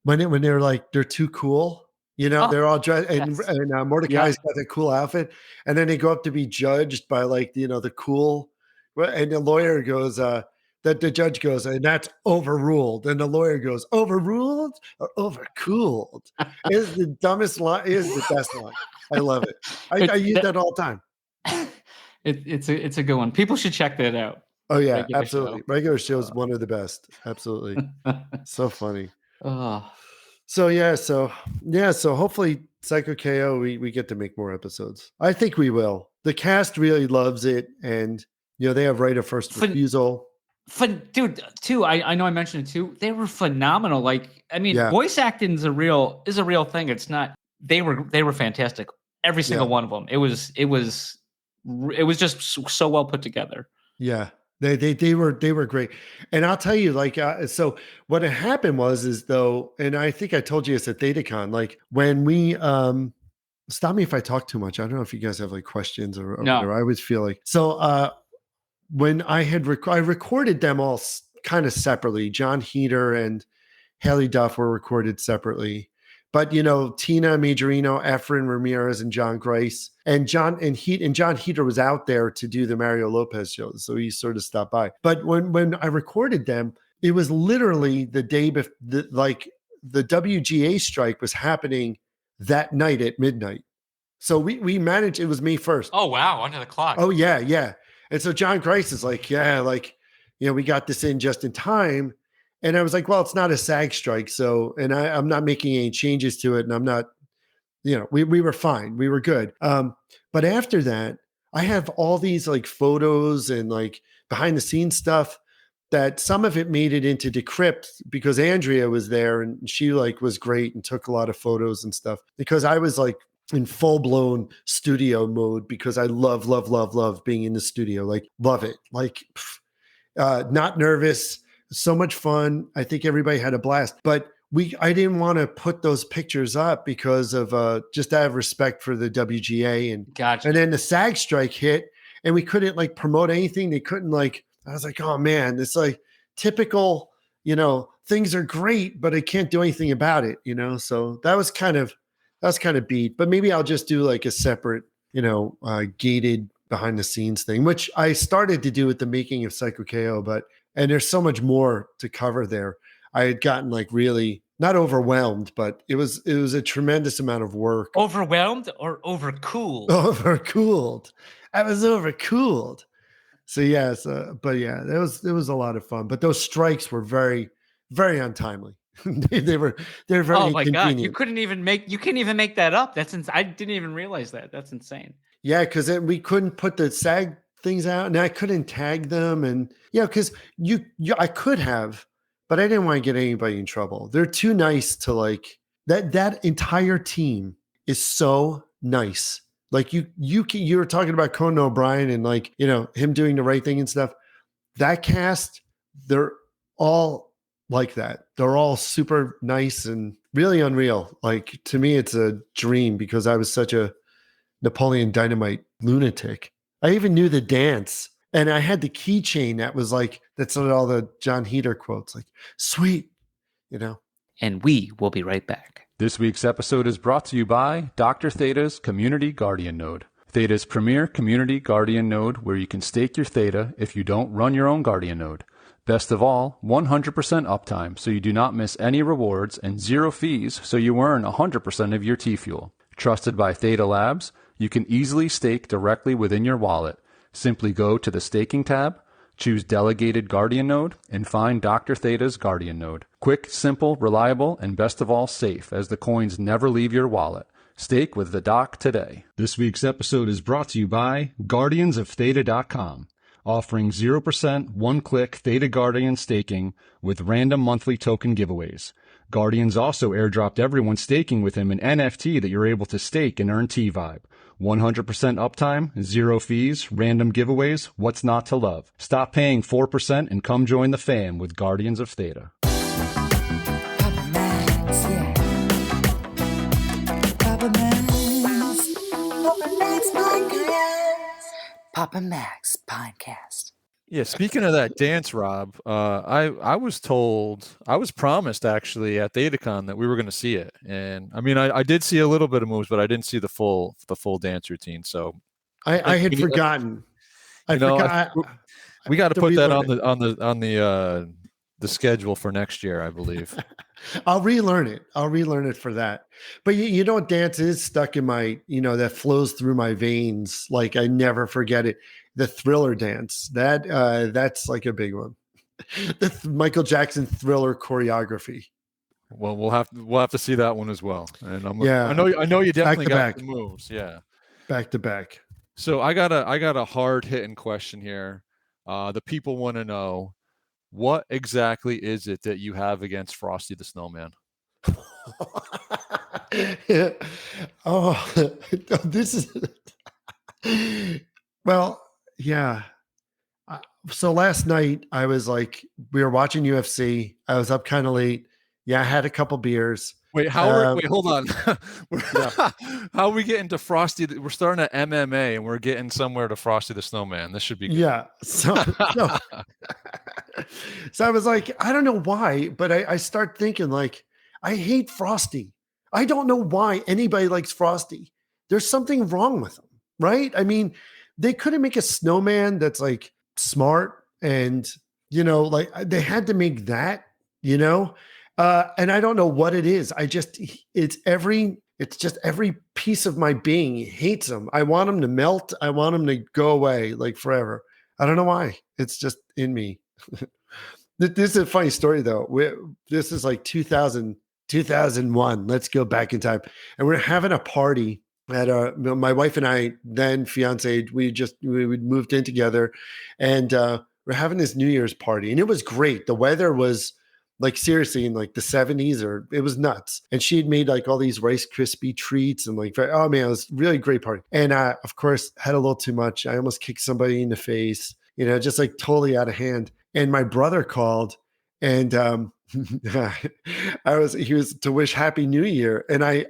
when they're like they're too cool. They're all dressed, and Mordecai's got a cool outfit, and then they go up to be judged by like the cool, and the lawyer goes, that the judge goes, and that's overruled, and the lawyer goes, overruled or overcooled. Is the dumbest line, is the best line. I love it. I use that all the time. It's a good one. People should check that out. Oh yeah, Regular absolutely. Show. Regular Show is one of the best. Absolutely, so funny. So hopefully Cyko KO, we get to make more episodes. I think we will. The cast really loves it, and they have right of first refusal. Dude, too. I know I mentioned it too. They were phenomenal. Like, I mean, voice acting is a real thing. It's not. They were fantastic. Every single one of them. It was just so well put together. Yeah. They were great. And I'll tell you, like, so what had happened is though, and I think I told you this at ThetaCon, like when we, stop me if I talk too much. I don't know if you guys have like questions or no. whatever. I always feel like, so when I recorded them all kind of separately. John Heater and Haley Duff were recorded separately. But Tina Majorino, Efren Ramirez, and John Grice, and John Heater was out there to do the Mario Lopez show, so he sort of stopped by. But when I recorded them, it was literally the day before, like the WGA strike was happening that night at midnight. So we managed. It was May 1st. Oh wow, under the clock. Oh yeah. And so John Grice is like, we got this in just in time. And I was like, well, it's not a SAG strike. So, and I'm not making any changes to it. And I'm not, we were fine. We were good. But after that, I have all these like photos and like behind the scenes stuff that some of it made it into Decrypt because Andrea was there and she like was great and took a lot of photos and stuff because I was like in full blown studio mode because I love being in the studio. Like love it. Like not nervous. So much fun. I think everybody had a blast, but I didn't want to put those pictures up because of just out of respect for the WGA and gotcha. And then the SAG strike hit and we couldn't like promote anything. They couldn't like, I was like, oh man, it's like typical, things are great, but I can't do anything about it, so that was kind of beat, but maybe I'll just do like a separate gated behind the scenes thing, which I started to do with the making of Cyko KO, and there's so much more to cover there. I had gotten like really not overwhelmed, but it was a tremendous amount of work. Overwhelmed or overcooled? Overcooled. I was overcooled. So yes, but yeah, it was a lot of fun. But those strikes were very, very untimely. they're very oh my inconvenient. God, you can't even make that up. I didn't even realize that. That's insane. Yeah, because we couldn't put the SAG things out, and I couldn't tag them, and because I could have, but I didn't want to get anybody in trouble. They're too nice to like that. That entire team is so nice. Like you were talking about Conan O'Brien and like him doing the right thing and stuff. That cast, they're all like that. They're all super nice and really unreal. Like to me, it's a dream because I was such a Napoleon Dynamite lunatic. I even knew the dance, and I had the keychain that was like that's all the John Heder quotes, like sweet, And we will be right back. This week's episode is brought to you by Dr. Theta's Community Guardian Node. Theta's premier community guardian node where you can stake your Theta if you don't run your own guardian node. Best of all, 100% uptime so you do not miss any rewards and 0 fees so you earn 100% of your T-Fuel. Trusted by Theta Labs, you can easily stake directly within your wallet. Simply go to the staking tab, choose Delegated Guardian Node, and find Dr. Theta's Guardian Node. Quick, simple, reliable, and best of all safe as the coins never leave your wallet. Stake with the Doc today. This week's episode is brought to you by GuardiansOfTheta.com, offering 0% one-click Theta Guardian staking with random monthly token giveaways. Guardians also airdropped everyone staking with him an NFT that you're able to stake and earn T-Vibe. 100% uptime, 0 fees, random giveaways, what's not to love? Stop paying 4% and come join the fam with Guardians of Theta. Papa Max, yeah. Papa Max. Papa Max Podcast. Papa Max Podcast. Yeah, speaking of that dance, Rob, I was promised actually at ThetaCon that we were going to see it, and I mean I did see a little bit of moves, but I didn't see the full dance routine. So I had forgotten. We got to put that on the schedule for next year, I believe. I'll relearn it for that. But you know what dance is stuck in my that flows through my veins. Like I never forget it. The Thriller dance, that's like a big one. The Michael Jackson Thriller choreography. Well, we'll have to see that one as well. And I know you definitely got the moves. Yeah, back to back. So I got a hard hitting question here. The people want to know, what exactly is it that you have against Frosty the Snowman? Oh, this is well. Yeah. So last night I was like, we were watching UFC. I was up kind of late. Yeah, I had a couple beers. Wait, hold on. How are we getting to Frosty? We're starting at MMA and we're getting somewhere to Frosty the Snowman. This should be good. Yeah. So I was like, I don't know why, but I start thinking like, I hate Frosty. I don't know why anybody likes Frosty. There's something wrong with him, right? I mean, they couldn't make a snowman that's like smart and, like they had to make that, and I don't know what it is. It's just every piece of my being hates him. I want him to melt. I want him to go away like forever. I don't know why. It's just in me. This is a funny story though. This is like 2001. Let's go back in time. And we're having a party at my wife and I, then fiance, we moved in together, and we're having this New Year's party, and it was great. The weather was like seriously in like the 70s, or it was nuts. And she had made like all these Rice Krispie treats and like, oh man, it was really great party. And of course had a little too much. I almost kicked somebody in the face, just like totally out of hand. And my brother called, and he was to wish Happy New Year. And I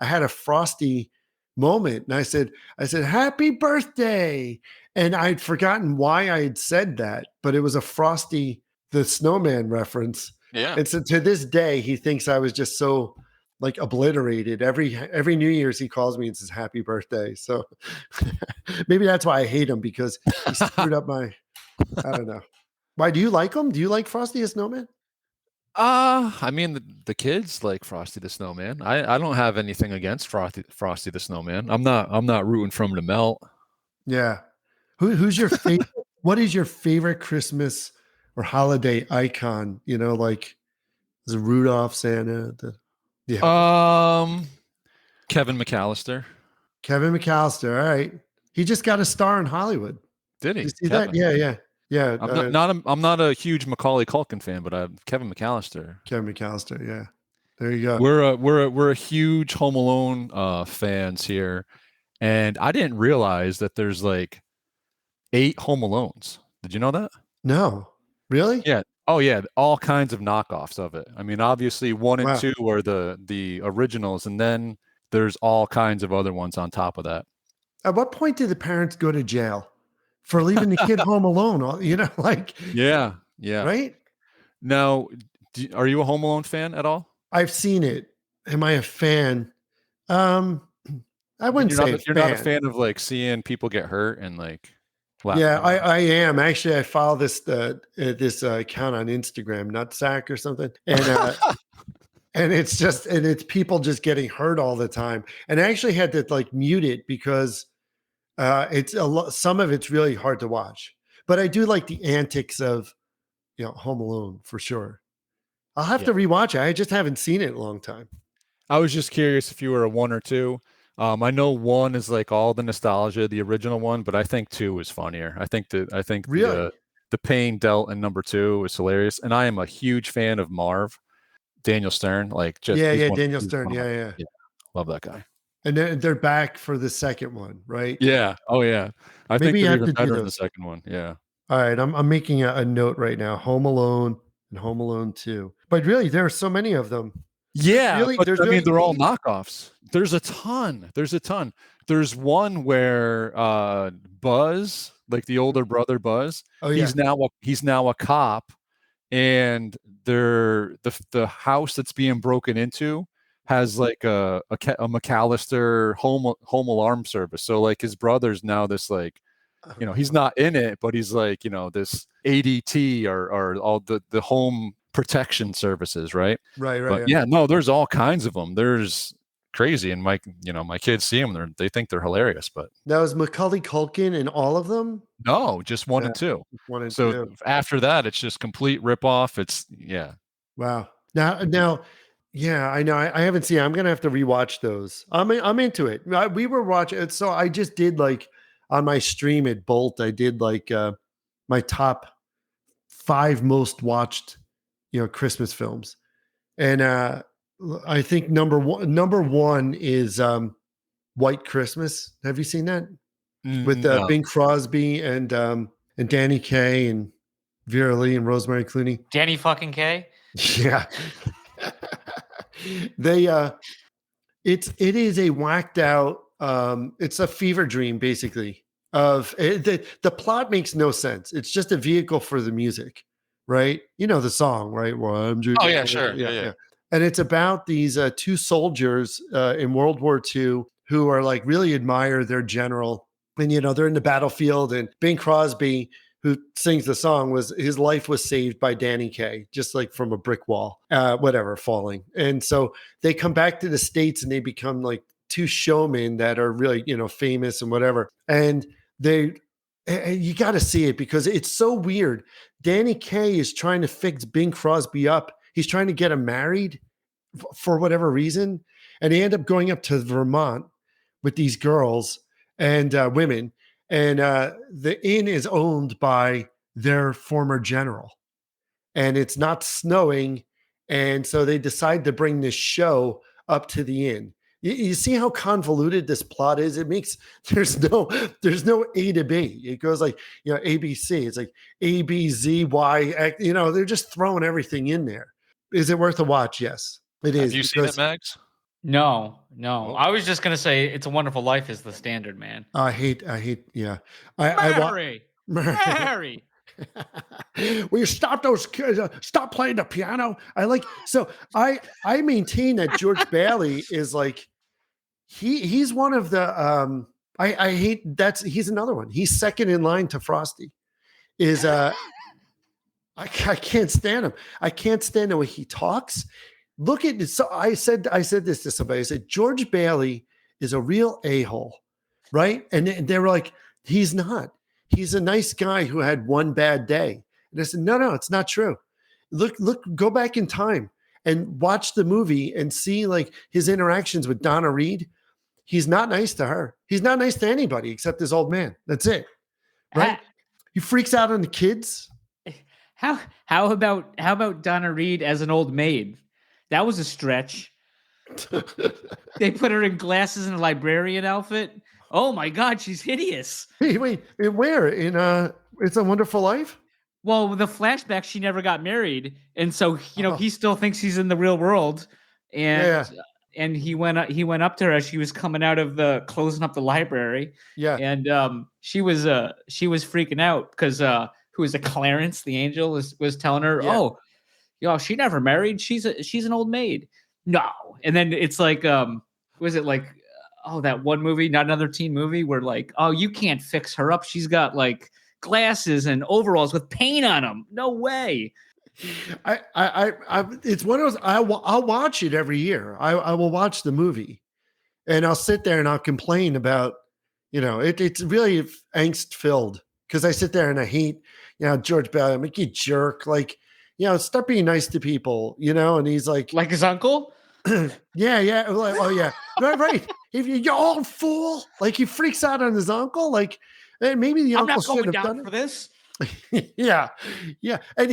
had a Frosty moment, and I said, Happy birthday. And I'd forgotten why I had said that, but it was a Frosty the Snowman reference. Yeah. And so to this day, he thinks I was just so like obliterated. Every New Year's he calls me and says happy birthday. So maybe that's why I hate him, because he screwed up my, I don't know. Why do you like him? Do you like Frosty the Snowman? I mean, the kids like Frosty the Snowman. I don't have anything against Frosty the Snowman. I'm not rooting for him to melt. Yeah. Who's your favorite? What is your favorite Christmas or holiday icon? You know, like the Rudolph, Santa. Kevin McAllister. Kevin McAllister. All right. He just got a star in Hollywood. Did he? Did you see that? Yeah. I'm not a huge Macaulay Culkin fan, but Kevin McAllister. Kevin McAllister. Yeah. There you go. We're a huge Home Alone fans here, and I didn't realize that there's like 8 Home Alones. Did you know that? No. Really? Yeah. Oh yeah, all kinds of knockoffs of it. I mean, obviously 1 and 2 are the originals, and then there's all kinds of other ones on top of that. At what point did the parents go to jail for leaving the kid home alone? You know, like yeah, right. Now, are you a Home Alone fan at all? I've seen it. Am I a fan? I wouldn't say you're not a fan of like seeing people get hurt and like. Yeah, I am actually. I follow this account on Instagram, Nutsack or something, and and it's people just getting hurt all the time. And I actually had to like mute it because it's some of it's really hard to watch. But I do like the antics of Home Alone for sure. I'll have to rewatch it. I just haven't seen it in a long time. I was just curious if you were a 1 or 2. I know 1 is like all the nostalgia, the original one, but I think 2 is funnier. I think really? the pain dealt in number 2 is hilarious, and I am a huge fan of Marv, Daniel Stern. Like just Daniel Stern, yeah, love that guy. And they're back for the second one, right? Yeah. Oh yeah. I think they're even better in the second one. Yeah. All right, I'm making a note right now. Home Alone and Home Alone 2. But really, there are so many of them. Yeah, really, but, they're all knockoffs. There's a ton. There's one where Buzz, like the older brother Buzz, he's now a cop, and the house that's being broken into has like a McAllister home alarm service. So like his brother's now this like, he's not in it, but he's like, this ADT or all the home protection services, right? Right. But yeah, no, there's all kinds of them. There's crazy, and my kids see them, they think they're hilarious. But that was Macaulay Culkin in all of them? No, just 1 and 2. 1 and 2. So after that, it's just complete ripoff. It's Wow. Now, yeah, I know. I haven't seen it. I'm gonna have to rewatch those. I'm into it. We were watching it, so I just did like on my stream at Bolt. I did like my top 5 most watched Christmas films, and I think number one is White Christmas. Have you seen that with no. Bing Crosby and Danny Kaye and Vera Lee and Rosemary Clooney? Danny fucking Kaye. Yeah, it is a whacked out. It's a fever dream basically. Of the plot makes no sense. It's just a vehicle for the music. Right? You know the song, right? Well, oh yeah, sure. Yeah. And it's about these 2 soldiers in World War II who are like really admire their general. And, they're in the battlefield, and Bing Crosby, who sings the song, his life was saved by Danny Kaye, just like from a brick wall, falling. And so they come back to the States and they become like 2 showmen that are really, famous and whatever. And you got to see it because it's so weird. Danny Kaye is trying to fix Bing Crosby up. He's trying to get him married for whatever reason. And they end up going up to Vermont with these girls and women. And the inn is owned by their former general. And it's not snowing. And so they decide to bring this show up to the inn. You see how convoluted this plot is? It makes there's no A to B. It goes like ABC. It's like A B Z Y X. They're just throwing everything in there. Is it worth a watch? Yes, it is. Have you seen it, Max? No. I was just gonna say It's a Wonderful Life is the standard, man. I hate. Yeah, Mary. Will you stop those kids? Stop playing the piano. I maintain that George Bailey is like, he's one of the, I hate he's another one. He's second in line to Frosty. I can't stand him. I can't stand the way he talks. Look at this. So I said this to somebody. I said, George Bailey is a real a-hole, right? And they were like, he's not. He's a nice guy who had one bad day. And I said, no, it's not true. Look, go back in time and watch the movie and see like his interactions with Donna Reed. He's not nice to her. He's not nice to anybody except his old man. That's it. Right? He freaks out on the kids. How about Donna Reed as an old maid? That was a stretch. They put her in glasses and a librarian outfit. Oh my God, she's hideous. Wait, where? In It's a Wonderful Life? Well, with the flashback, she never got married, and so he still thinks he's in the real world, and he went up to her as she was coming out of closing up the library. Yeah, and she was freaking out because who is it? Clarence the angel was telling her, she never married. She's an old maid. No, and then it's like was it like that one movie, Not Another Teen Movie, where like, oh, you can't fix her up. She's got like glasses and overalls with paint on them. No way. It's one of those. I'll watch it every year. I will watch the movie, and I'll sit there and I'll complain about, it's really angst filled because I sit there and I hate, George Bailey. I'm like, you jerk, like, start being nice to people, and he's like his uncle. yeah, like, oh yeah, right. If you're old fool, like he freaks out on his uncle, like maybe the uncle should have done for this. yeah, and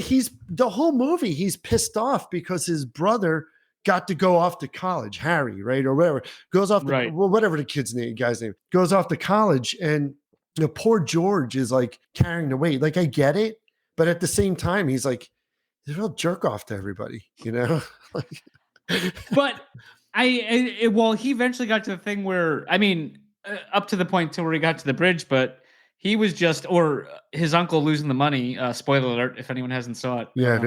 the whole movie he's pissed off because his brother got to go off to college, Harry, right, or whatever, goes off to whatever the guy's name goes off to college, and poor George is like carrying the weight. Like I get it, but at the same time he's like he's a real jerk off to everybody, like. But he eventually got to the thing where, up to the point to where he got to the bridge, but he was or his uncle losing the money. Spoiler alert, if anyone hasn't saw it. Yeah.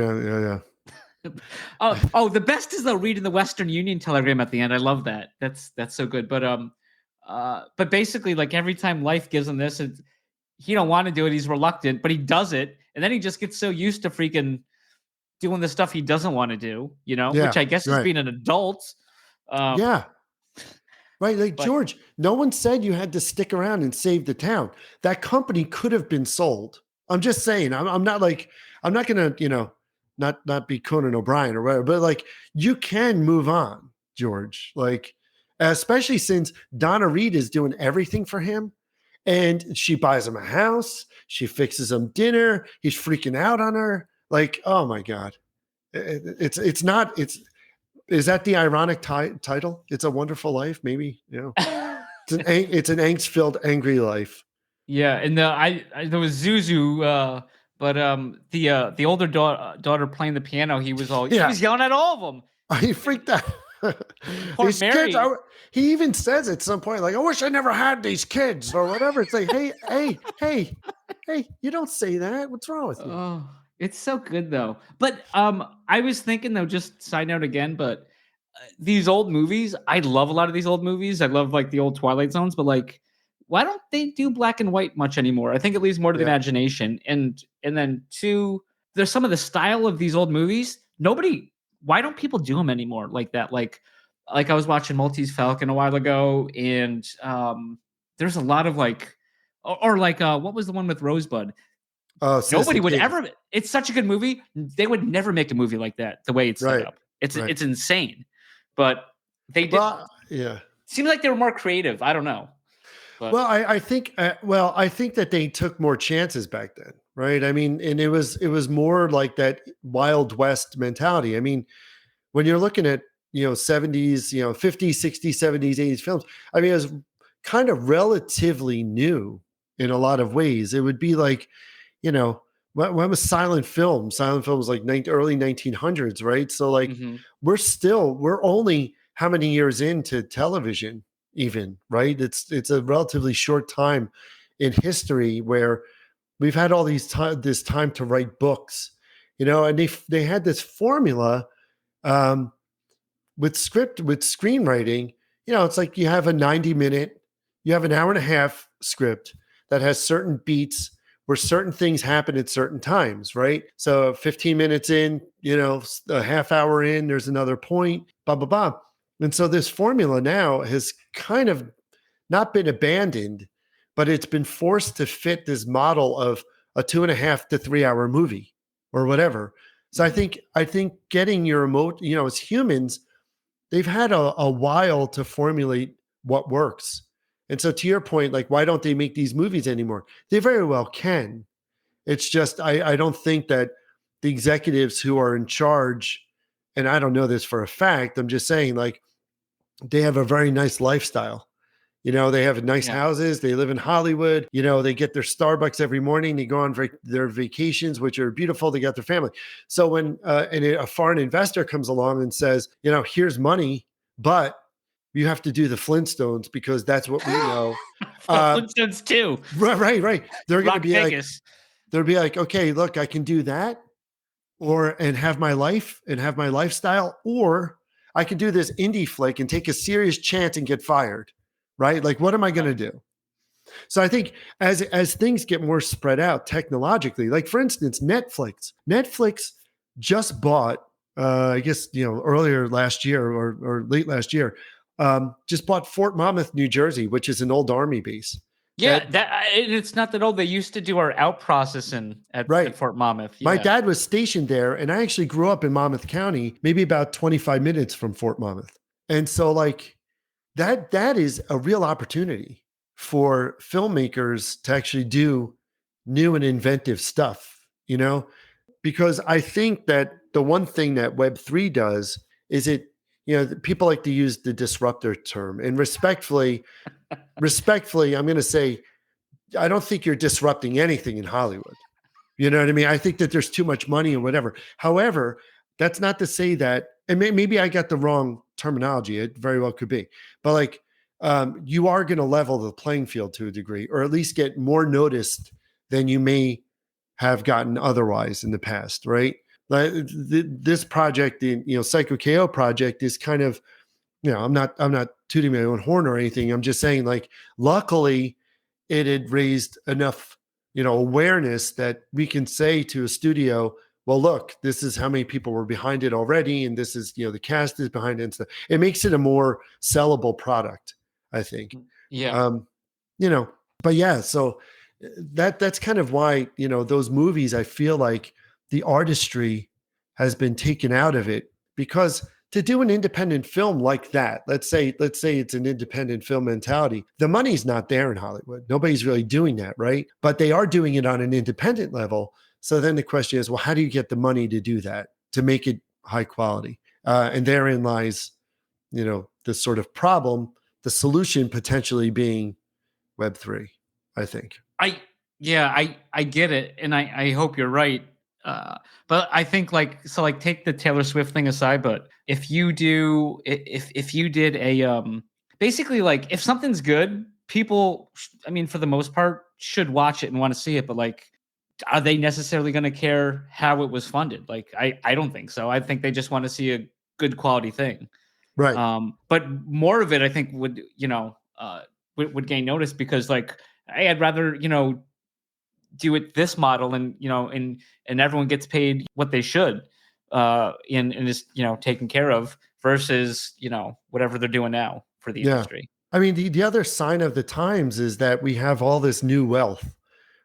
The best is though reading the Western Union telegram at the end. I love that. That's so good. But basically, like every time life gives him this, he don't want to do it. He's reluctant, but he does it, and then he just gets so used to freaking doing the stuff he doesn't want to do, which I guess is being an adult. Right. Like George, no one said you had to stick around and save the town. That company could have been sold. I'm just saying, I'm not going to, not be Conan O'Brien or whatever, but like you can move on, George, like, especially since Donna Reed is doing everything for him and she buys him a house. She fixes him dinner. He's freaking out on her. Like, oh my God, is that the ironic title? It's a Wonderful Life, maybe. It's an angst-filled, angry life. Yeah, and there was Zuzu, but the older daughter playing the piano, he was yelling at all of them. He freaked out. These Mary. Kids, he even says at some point, like, I wish I never had these kids or whatever. It's like, hey, you don't say that. What's wrong with you? Oh. It's so good though. But I was thinking though, just side note again, but these old movies, I love a lot of these old movies. I love like the old Twilight Zones, but like, why don't they do black and white much anymore? I think it leaves more to the imagination. And then two, there's some of the style of these old movies. Why don't people do them anymore like that? Like I was watching Maltese Falcon a while ago, and there's a lot of like, or like what was the one with Rosebud? Nobody would ever. It's such a good movie. They would never make a movie like that. The way it's set up, it's insane. But they did. Seems like they were more creative. I don't know. But. Well, I think that they took more chances back then, right? I mean, and it was more like that Wild West mentality. I mean, when you're looking at 70s, 50s, 60s, 70s, 80s films, I mean, it was kind of relatively new in a lot of ways. It would be like. When was silent film? Silent film was like early 1900s, right? So like we're only how many years into television even, right? It's a relatively short time in history where we've had all this time to write books, and they had this formula with screenwriting. It's like you have a 90-minute, you have an hour and a half script that has certain beats where certain things happen at certain times, right? So 15 minutes in, a half hour in, there's another point, blah, blah, blah. And so this formula now has kind of not been abandoned, but it's been forced to fit this model of a 2.5 to 3 hour movie or whatever. So I think getting your as humans, they've had a while to formulate what works. And so to your point, like, why don't they make these movies anymore? They very well can. It's just, I don't think that the executives who are in charge, and I don't know this for a fact, I'm just saying, like, they have a very nice lifestyle. They have nice houses. They live in Hollywood. They get their Starbucks every morning. They go on their vacations, which are beautiful. They got their family. So when a foreign investor comes along and says, here's money, but you have to do the Flintstones because that's what we know. Flintstones too. Right. They're going to be Vegas. they'll be like, okay, look, I can do that, and have my life and have my lifestyle, or I can do this indie flick and take a serious chance and get fired. Right? Like, what am I going to do? So I think as things get more spread out technologically, like for instance, Netflix just bought, I guess, earlier last year or late last year, just bought Fort Monmouth, New Jersey, which is an old Army base. Yeah, it's not that old. They used to do our out processing at Fort Monmouth. Yeah. My dad was stationed there, and I actually grew up in Monmouth County, maybe about 25 minutes from Fort Monmouth. And so, like, that is a real opportunity for filmmakers to actually do new and inventive stuff, because I think that the one thing that Web3 does is people like to use the disruptor term, and respectfully, I'm going to say, I don't think you're disrupting anything in Hollywood. You know what I mean? I think that there's too much money and whatever. However, that's not to say that, and maybe I got the wrong terminology. It very well could be, but like, you are going to level the playing field to a degree, or at least get more noticed than you may have gotten otherwise in the past, right? Like this project, the Cyko KO project, is kind of, I'm not tooting my own horn or anything. I'm just saying, like, luckily, it had raised enough, awareness that we can say to a studio, well, look, this is how many people were behind it already, and this is, the cast is behind it and stuff. It makes it a more sellable product, I think. Yeah. But yeah, so that's kind of why, those movies, I feel like the artistry has been taken out of it, because to do an independent film like that, let's say it's an independent film mentality, the money's not there in Hollywood. Nobody's really doing that, right? But they are doing it on an independent level. So then the question is, well, how do you get the money to do that, to make it high quality? And therein lies, the sort of problem, the solution potentially being Web3, I think. I get it. And I hope you're right. But I think take the Taylor Swift thing aside, but if you did a, basically, like, if something's good, people, for the most part, should watch it and want to see it. But like, are they necessarily going to care how it was funded? Like, I don't think so. I think they just want to see a good quality thing. Right. But more of it, I think, would gain notice, because, like, I'd rather, do it this model, and and everyone gets paid what they should, and is taken care of, versus whatever they're doing now for the industry. I mean, the other sign of the times is that we have all this new wealth,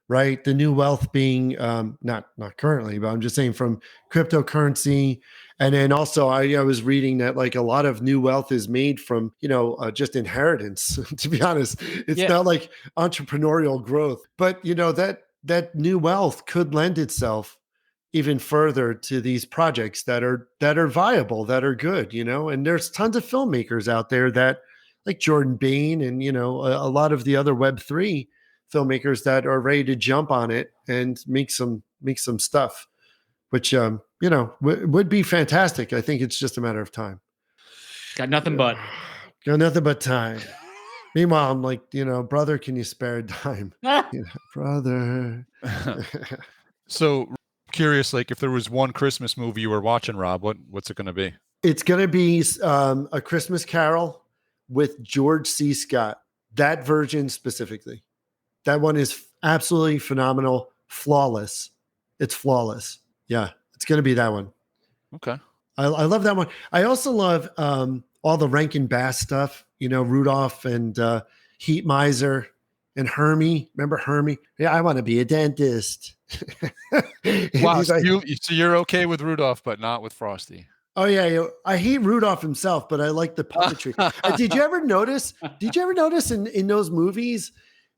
right? The new wealth being not currently, but I'm just saying from cryptocurrency. And then also I was reading that, like, a lot of new wealth is made from, just inheritance. To be honest, it's not like entrepreneurial growth, but that new wealth could lend itself even further to these projects that are viable, that are good, and there's tons of filmmakers out there that, like Jordan Bain and, a lot of the other Web3 filmmakers that are ready to jump on it and make some stuff, which, would be fantastic. I think it's just a matter of time. Got nothing but time. Meanwhile, I'm like, brother, can you spare a dime? Brother. So curious, like if there was one Christmas movie you were watching, Rob, what's it going to be? It's going to be A Christmas Carol with George C. Scott. That version specifically. That one is absolutely phenomenal. Flawless. It's flawless. Yeah, it's going to be that one. Okay. I love that one. I also love all the Rankin Bass stuff, Rudolph and Heat Miser and Hermie. Remember Hermie? Yeah, I want to be a dentist. Wow. So you're okay with Rudolph, but not with Frosty. Oh yeah, I hate Rudolph himself, but I like the puppetry. Did you ever notice? In those movies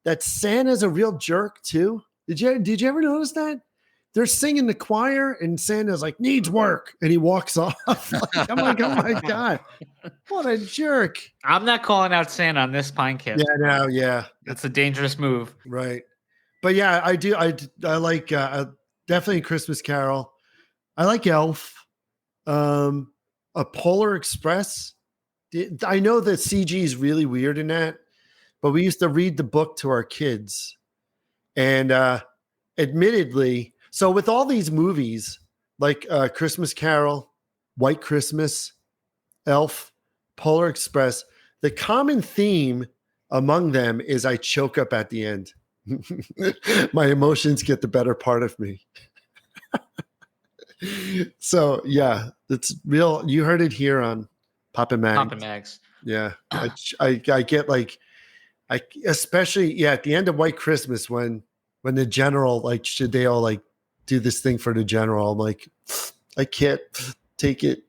that Santa's a real jerk too? Did you ever notice that? They're singing the choir, and Santa's like, needs work, and he walks off. I'm like, oh my god, what a jerk! I'm not calling out Santa on this Pinecast. Yeah, no, yeah, that's a dangerous move, right? But yeah, I do. I like definitely Christmas Carol. I like Elf. A Polar Express. I know that CG is really weird in that, but we used to read the book to our kids, and admittedly. So with all these movies like Christmas Carol, White Christmas, Elf, Polar Express, the common theme among them is I choke up at the end. My emotions get the better part of me. So yeah, it's real. You heard it here on Papa Mags. Papa Mags. Yeah, I get like, especially at the end of White Christmas when the general should they all do this thing for the general? I'm like, I can't take it.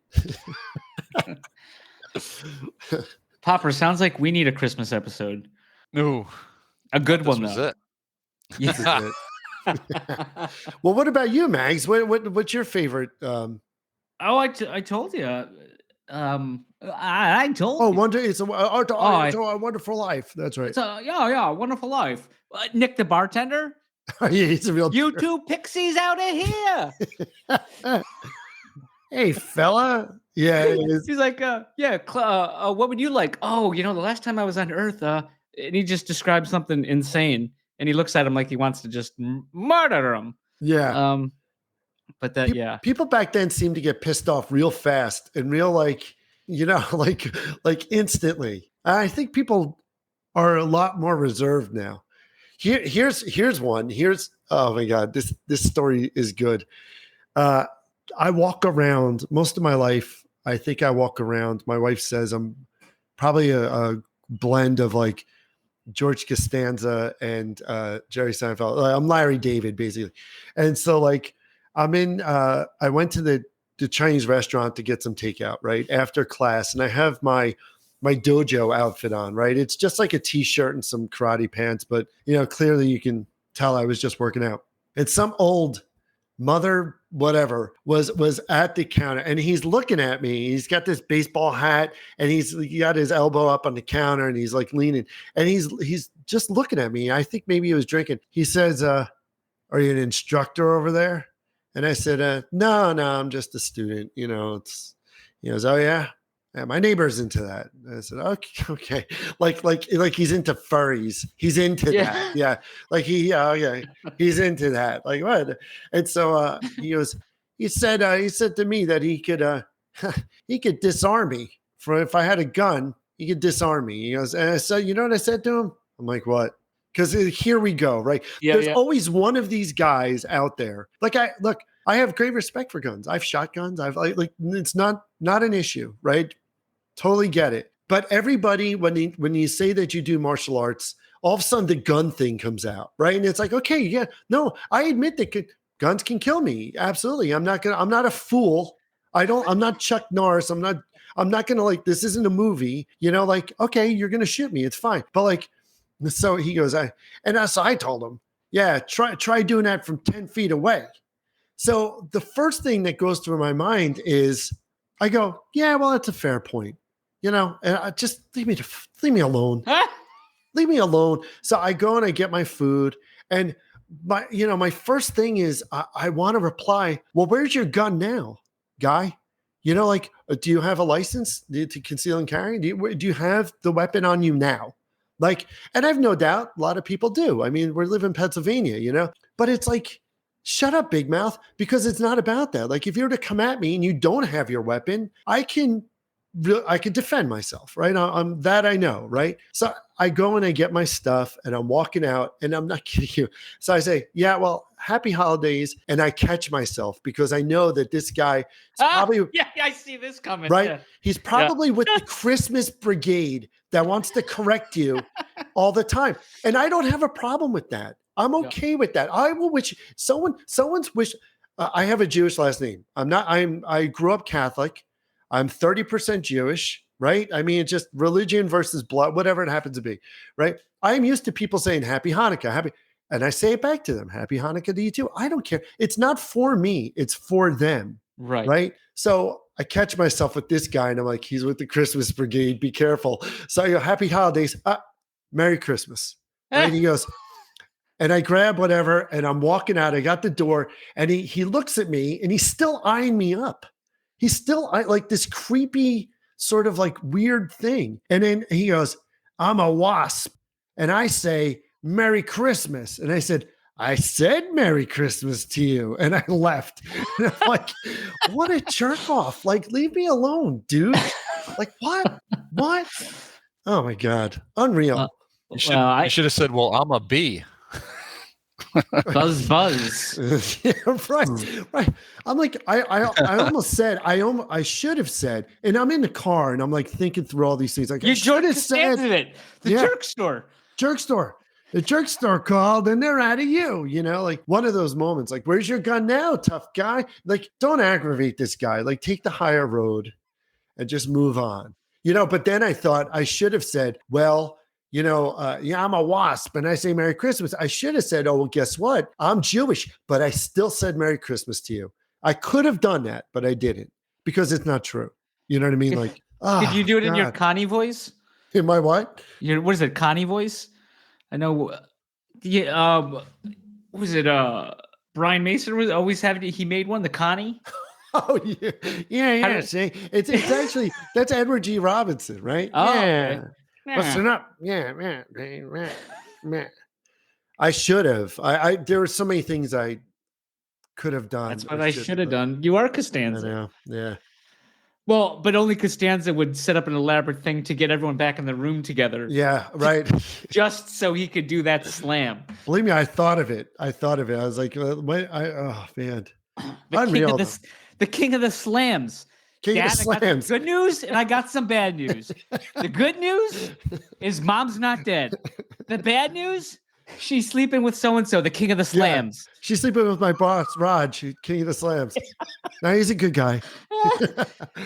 Popper, sounds like we need a Christmas episode. No, a good one though. It. Yeah. Well, what about you, Mags? What's your favorite? I told you. I told. Oh, you. Wonder! It's a Wonderful Life. That's right. Wonderful Life. Nick the bartender. Yeah, he's a real. You two pixies out of here. Hey, fella. Yeah, he's like, what would you like? Oh, the last time I was on Earth, and he just describes something insane. And he looks at him like he wants to just murder him. Yeah. But that, people back then seemed to get pissed off real fast and real like instantly. I think people are a lot more reserved now. Here's one. Oh my God, this story is good. I walk around most of my life. I think I walk around. My wife says I'm probably a blend of George Costanza and Jerry Seinfeld. I'm Larry David, basically. And so I'm in, I went to the Chinese restaurant to get some takeout, right? After class. And I have my dojo outfit on, right? It's just like a t-shirt and some karate pants, but clearly you can tell I was just working out. And some old mother, whatever, was at the counter and he's looking at me. He's got this baseball hat and he got his elbow up on the counter and he's leaning and he's just looking at me. I think maybe he was drinking. He says, are you an instructor over there? And I said, no, I'm just a student. It's, oh yeah. Yeah, my neighbor's into that. And I said, okay. Like he's into furries. He's into that. Yeah. He's into that. Like what? And so he said to me that he could disarm me if I had a gun, he could disarm me. He goes, and I said, you know what I said to him? I'm like, what? Because here we go, right? There's always one of these guys out there. I have great respect for guns. I've shot guns. It's not an issue, right? Totally get it. But everybody, when you say that you do martial arts, all of a sudden the gun thing comes out, right? And it's like, okay, yeah, no, I admit that guns can kill me. Absolutely. I'm not a fool. I'm not Chuck Norris. I'm not gonna this isn't a movie, okay, you're gonna shoot me. It's fine. But so he goes, so I told him, yeah, try doing that from 10 feet away. So the first thing that goes through my mind is I go, yeah, well, that's a fair point. And I just leave me alone. Leave me alone. So I go and I get my food. And my first thing is I want to reply, well, where's your gun now, guy? Do you have a license to conceal and carry? Do you have the weapon on you now? Like, and I've no doubt a lot of people do. I mean, we live in Pennsylvania, you know, but it's like, shut up, big mouth, because it's not about that. Like, if you were to come at me and you don't have your weapon, I can defend myself, right? I'm that I know, right? So I go and I get my stuff and I'm walking out, and I'm not kidding you. So I say, yeah, well, happy holidays. And I catch myself because I know that this guy is probably, yeah, I see this coming. right? Yeah. He's probably with the Christmas brigade that wants to correct you all the time. And I don't have a problem with that. I'm okay with that. I will wish someone's wish. I have a Jewish last name. I grew up Catholic. I'm 30% Jewish, right? I mean, it's just religion versus blood, whatever it happens to be, right? I'm used to people saying happy Hanukkah, and I say it back to them, happy Hanukkah to you too. I don't care. It's not for me. It's for them. Right. So I catch myself with this guy and I'm like, he's with the Christmas brigade. Be careful. So I go, happy holidays. Merry Christmas. Right. He goes, and I grab whatever and I'm walking out. I got the door and he looks at me and he's still eyeing me up. He's still like this creepy sort of like weird thing. And then he goes, I'm a wasp. And I say, Merry Christmas. And I said Merry Christmas to you. And I left. And I'm like, what a jerk off. Like, leave me alone, dude. Like, what? Oh my God. Unreal. You should have said, well, I'm a bee. Buzz. Yeah, right. I'm like, I almost said, I should have said, and I'm in the car and I'm like thinking through all these things. Like, you should have said it. The jerk store. The jerk store called and they're out of you, you know, like one of those moments, like, where's your gun now, tough guy? Like, don't aggravate this guy. Like, take the higher road and just move on, you know. But then I thought I should have said, well, you know, I'm a wasp and I say Merry Christmas. I should have said, oh, well, guess what? I'm Jewish, but I still said Merry Christmas to you. I could have done that, but I didn't because it's not true. You know what I mean? Like, did you do it in your Connie voice? In my what? What is it? Connie voice? I know. Was it Brian Mason was always having? He made one, the Connie. Oh yeah. See, it's actually that's Edward G. Robinson, right? Oh, yeah. okay. Listen up. Yeah, man. I should have. There were so many things I could have done. That's what I should have done. You are Costanza. I know. Yeah. Well, but only Costanza would set up an elaborate thing to get everyone back in the room together. Yeah, right. Just so he could do that slam. Believe me, I thought of it. I was like, oh man. Unreal. The king of the slams. King Dad, of slams. Good news, and I got some bad news. The good news is Mom's not dead. The bad news, she's sleeping with so-and-so, the king of the slams. Yeah, she's sleeping with my boss, Raj, king of the slams. Now he's a good guy.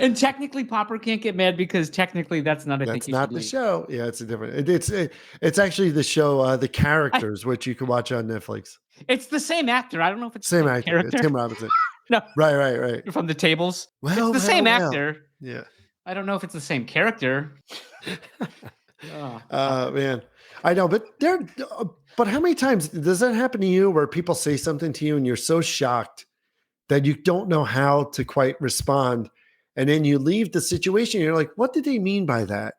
And technically, Popper can't get mad because technically that's not That's not the show. Yeah, it's a different. It's actually the show, The Characters, which you can watch on Netflix. It's the same actor. I don't know if it's same the actor. character. It's Tim Robinson. No. Right. From the tables. Well, it's the same actor. Yeah. I don't know if it's the same character. Man. I know, but how many times does that happen to you where people say something to you and you're so shocked that you don't know how to quite respond, and then you leave the situation and you're like, what did they mean by that?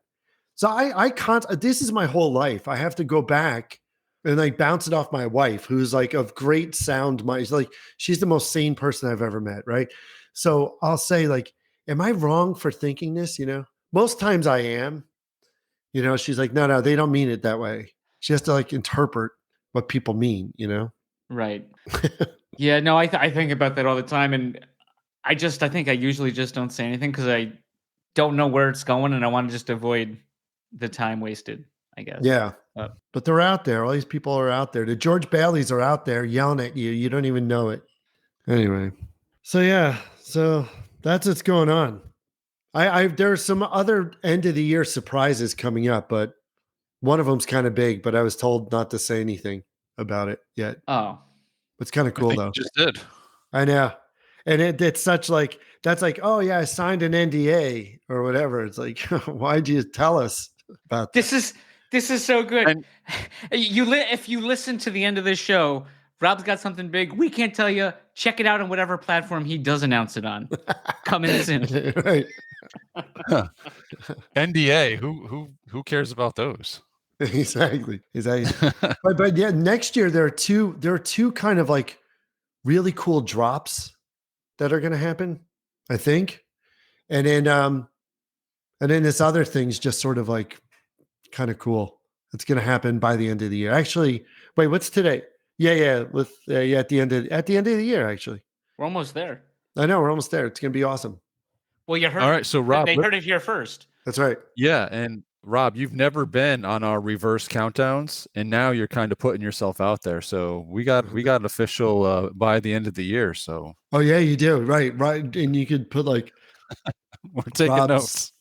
So I can't, this is my whole life. I have to go back and like bounce it off my wife, who's like of great sound mind. Like, she's the most sane person I've ever met, right? So I'll say, like, am I wrong for thinking this? You know, most times I am. You know, she's like, no, they don't mean it that way. She has to like interpret what people mean, you know? Right. Yeah, no, I think about that all the time. And I think I usually just don't say anything because I don't know where it's going and I want to just avoid the time wasted, I guess. Yeah. But they're out there. All these people are out there. The George Baileys are out there yelling at you. You don't even know it. Anyway. So yeah. So that's what's going on. There are some other end of the year surprises coming up, but one of them's kind of big, but I was told not to say anything about it yet. Oh. It's kind of cool though. You just did. I know. And it's such like, that's like, oh yeah, I signed an NDA or whatever. It's like, why'd you tell us about that? This is so good. And if you listen to the end of this show, Rob's got something big. We can't tell you. Check it out on whatever platform he does announce it on. Coming soon. Right. NDA. Who cares about those? Exactly. But yeah, next year there are two kind of like really cool drops that are going to happen, I think. And then this other thing's just sort of like kind of cool. It's going to happen by the end of the year. Actually, wait, what's today? Yeah, with at the end of the year actually. We're almost there. I know, we're almost there. It's going to be awesome. Well, you heard. All right, so Rob, they heard it here first. That's right. Yeah, and Rob, you've never been on our reverse countdowns, and now you're kind of putting yourself out there. So we got official by the end of the year. So Oh yeah, you do. Right. And you could put like we're taking notes.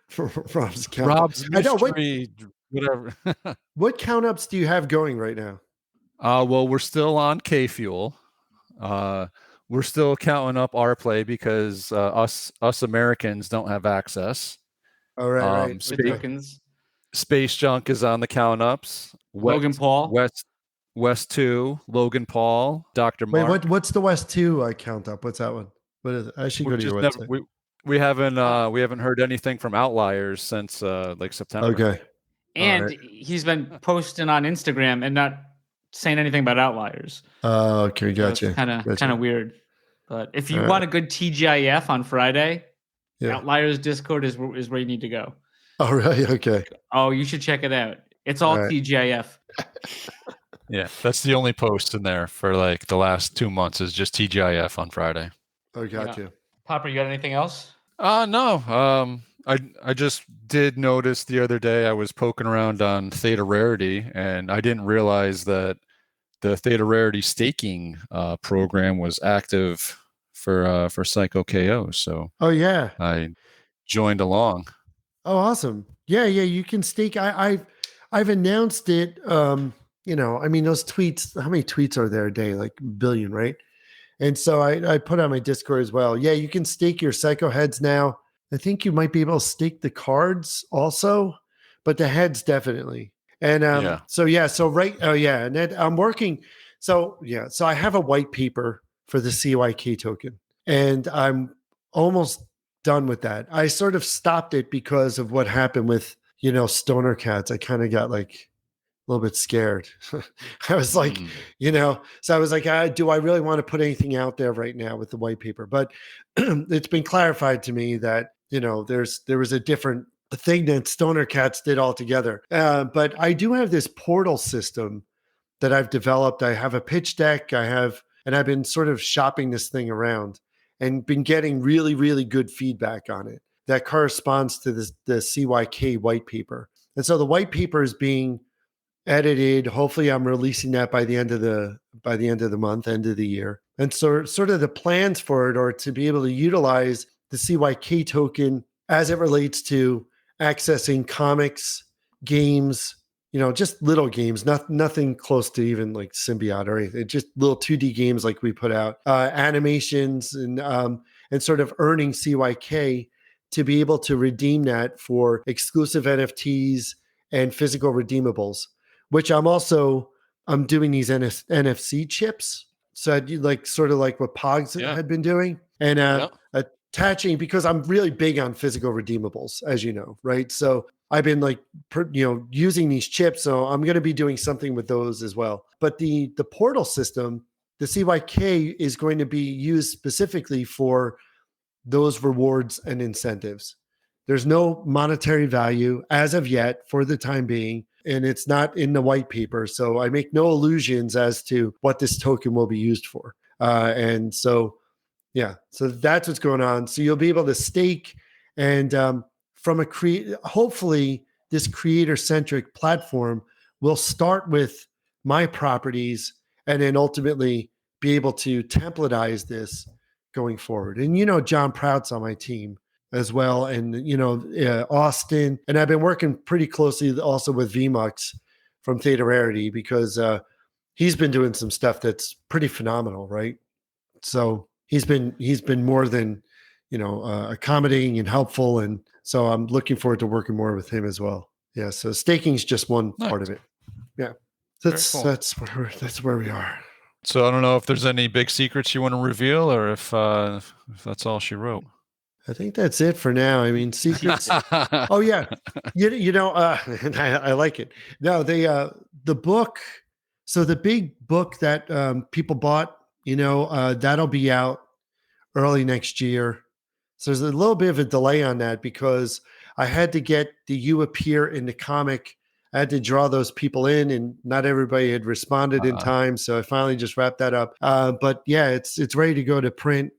For Rob's count. Rob's mystery, whatever. What count ups do you have going right now? Well, we're still on K Fuel. We're still counting up our play because us Americans don't have access. All right. Space Junk is on the count ups. Logan Paul. West 2, Logan Paul, Dr. Mark. Wait, what's the West 2 count up? What's that one? What is it? I should go to your website. We haven't heard anything from Outliers since like September. Okay. And he's been posting on Instagram and not saying anything about Outliers. Okay, gotcha. So kind of weird. But if you want a good TGIF on Friday, Outliers Discord is where you need to go. Oh, really? Okay. Oh, you should check it out. It's all TGIF. Yeah, that's the only post in there for like the last 2 months is just TGIF on Friday. Oh, gotcha. Popper, you got anything else? No. I just did notice the other day I was poking around on Theta Rarity, and I didn't realize that the Theta Rarity staking program was active for Cyko KO. So I joined along. Oh, awesome! Yeah, you can stake. I've announced it. I mean, those tweets. How many tweets are there a day? Like a billion, right? And so I put on my Discord as well. Yeah, you can stake your Cyko heads now. I think you might be able to stake the cards also, but the heads definitely. And so and then I'm working. So I have a white paper for the CYK token, and I'm almost done with that. I sort of stopped it because of what happened with Stoner Cats. I kind of got like a little bit scared. I was like, so I was like, do I really want to put anything out there right now with the white paper? But it's been clarified to me that, there was a different thing that Stoner Cats did altogether. But I do have this portal system that I've developed. I have a pitch deck. And I've been sort of shopping this thing around and been getting really, really good feedback on it that corresponds to the CYK white paper. And so the white paper is being edited. Hopefully I'm releasing that by the end of the month, end of the year. And so sort of the plans for it are to be able to utilize the CYK token as it relates to accessing comics, games, just little games, nothing close to even like Symbiote or anything, just little 2D games like we put out, animations and sort of earning CYK to be able to redeem that for exclusive NFTs and physical redeemables, which I'm doing these NFC chips. So I'd like sort of like what Pogs had been doing and attaching, because I'm really big on physical redeemables, as you know, right? So I've been like, using these chips. So I'm going to be doing something with those as well. But the portal system, the CYK is going to be used specifically for those rewards and incentives. There's no monetary value as of yet for the time being, and it's not in the white paper. So I make no illusions as to what this token will be used for. So that's what's going on. So you'll be able to stake and from hopefully this creator-centric platform will start with my properties and then ultimately be able to templatize this going forward. And John Prout's on my team as well, and Austin, and I've been working pretty closely also with VMux from Theta Rarity because he's been doing some stuff that's pretty phenomenal, right? So he's been more than accommodating and helpful, and so I'm looking forward to working more with him as well. Yeah, so staking is just one part of it. Yeah, that's where we are. So I don't know if there's any big secrets you want to reveal, or if that's all she wrote. I think that's it for now. I mean, secrets. Oh yeah, and I like it. No, the book. So the big book that people bought, that'll be out early next year. So there's a little bit of a delay on that because I had to get the You Appear in the comic. I had to draw those people in, and not everybody had responded in time. So I finally just wrapped that up. But yeah, it's ready to go to print.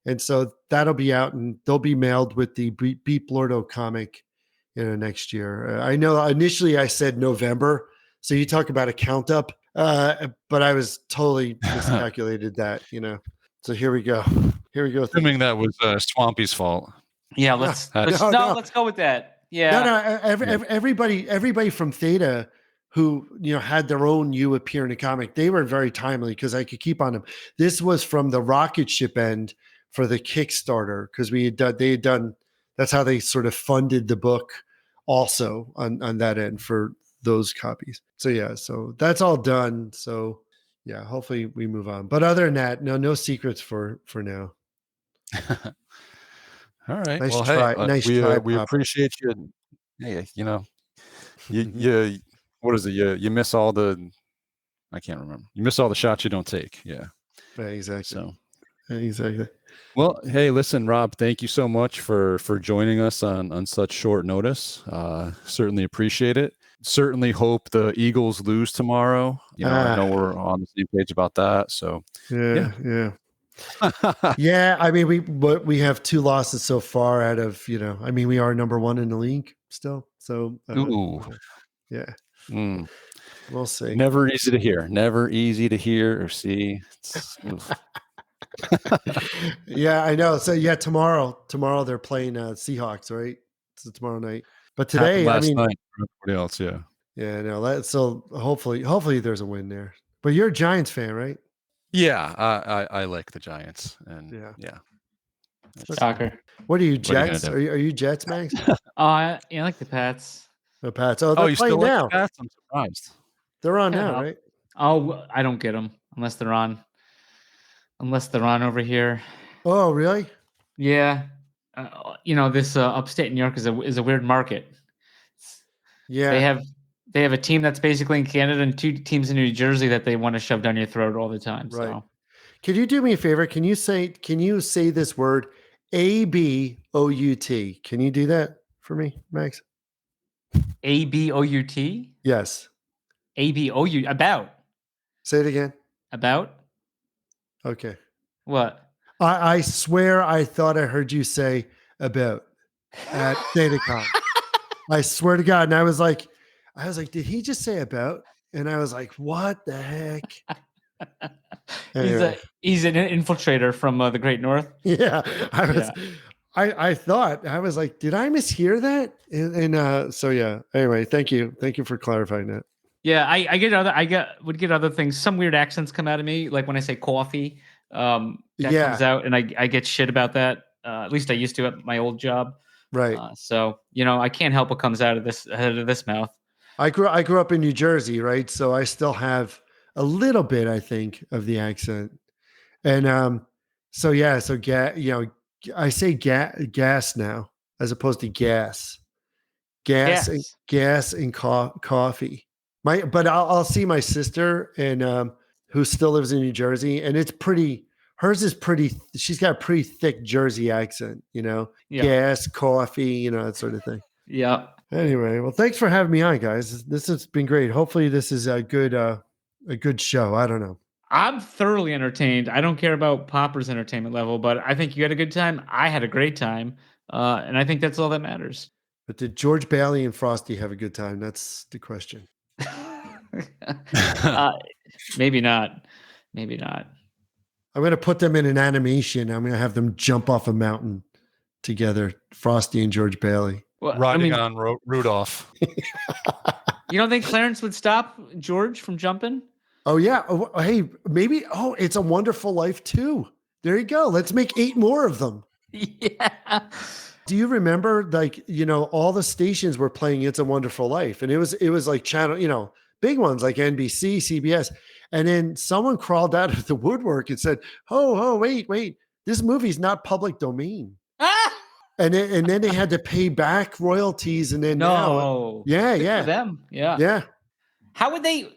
And so that'll be out, and they'll be mailed with the Beat Blordo comic, next year. I know initially I said November. So you talk about a count up, but I was totally miscalculated that, So here we go. Assuming that was Swampy's fault. Yeah, let's go with that. Yeah. Everybody from Theta who had their own You Appear in a comic, they were very timely because I could keep on them. This was from the rocket ship end for the Kickstarter because they had done. That's how they sort of funded the book, also on that end for those copies. So yeah, so that's all done. So yeah, hopefully we move on. But other than that, no secrets for now. All right. Nice well, try. hey, Nice we try. We appreciate you. Hey, you what is it? You miss all the. I can't remember. You miss all the shots you don't take. Yeah. Exactly. So. Exactly. Well, hey, listen, Rob, thank you so much for joining us on such short notice. Certainly appreciate it. Certainly hope the Eagles lose tomorrow. I know we're on the same page about that. So yeah. Yeah, I mean we have 2 losses so far out of, we are number 1 in the league still. So yeah. We'll see. Never easy to hear or see. Yeah, I know. So yeah, tomorrow they're playing Seahawks, right? So tomorrow night. But today, last night for everybody else, yeah. Yeah, no. So hopefully there's a win there. But you're a Giants fan, right? Yeah, I like the Giants, and yeah. Shocker. What are you, Jets? Are you Jets, Max? I like the Pats. The Pats. Oh, they're you playing still now. Like the Pats? I'm surprised. They're on now, right? Oh, I don't get them unless they're on over here. Oh, really? Yeah. This upstate New York is a weird market. Yeah. They have a team that's basically in Canada and 2 teams in New Jersey that they want to shove down your throat all the time. Right. So. Can you do me a favor? Can you say this word ABOUT? Can you do that for me, Max? ABOUT? Yes. ABOU about. Say it again. About? Okay. What? I swear I thought I heard you say about at ThetaCon. I swear to God. And I was like, did he just say about? And I was like, what the heck? Anyway. He's an infiltrator from the Great North. Yeah. I thought, I was like, did I mishear that? And so yeah. Anyway, thank you. Thank you for clarifying that. Yeah, I would get other things. Some weird accents come out of me, like when I say coffee. That comes out, and I get shit about that. At least I used to at my old job. Right. So I can't help what comes out of this mouth. I grew up in New Jersey, right? So I still have a little bit, I think, of the accent. And so yeah, so I say gas now as opposed to gas. Gas and coffee. But I'll see my sister and who still lives in New Jersey, and it's pretty. Hers is pretty. She's got a pretty thick Jersey accent, gas, coffee, that sort of thing. Yeah. Anyway, well, thanks for having me on, guys. This has been great. Hopefully, this is a good show. I don't know. I'm thoroughly entertained. I don't care about Popper's entertainment level, but I think you had a good time. I had a great time, and I think that's all that matters. But did George Bailey and Frosty have a good time? That's the question. Maybe not. Maybe not. I'm going to put them in an animation. I'm going to have them jump off a mountain together, Frosty and George Bailey. Well, riding on Rudolph. You don't think Clarence would stop George from jumping? Oh, yeah. Oh, hey, maybe. Oh, It's a Wonderful Life too. There you go. Let's make 8 more of them. Yeah. Do you remember, all the stations were playing It's a Wonderful Life, and it was like channel, big ones like NBC, CBS, and then someone crawled out of the woodwork and said, "Oh, wait, this movie's not public domain." And then they had to pay back royalties, and then no, yeah, Good yeah, for them, yeah, yeah. How would they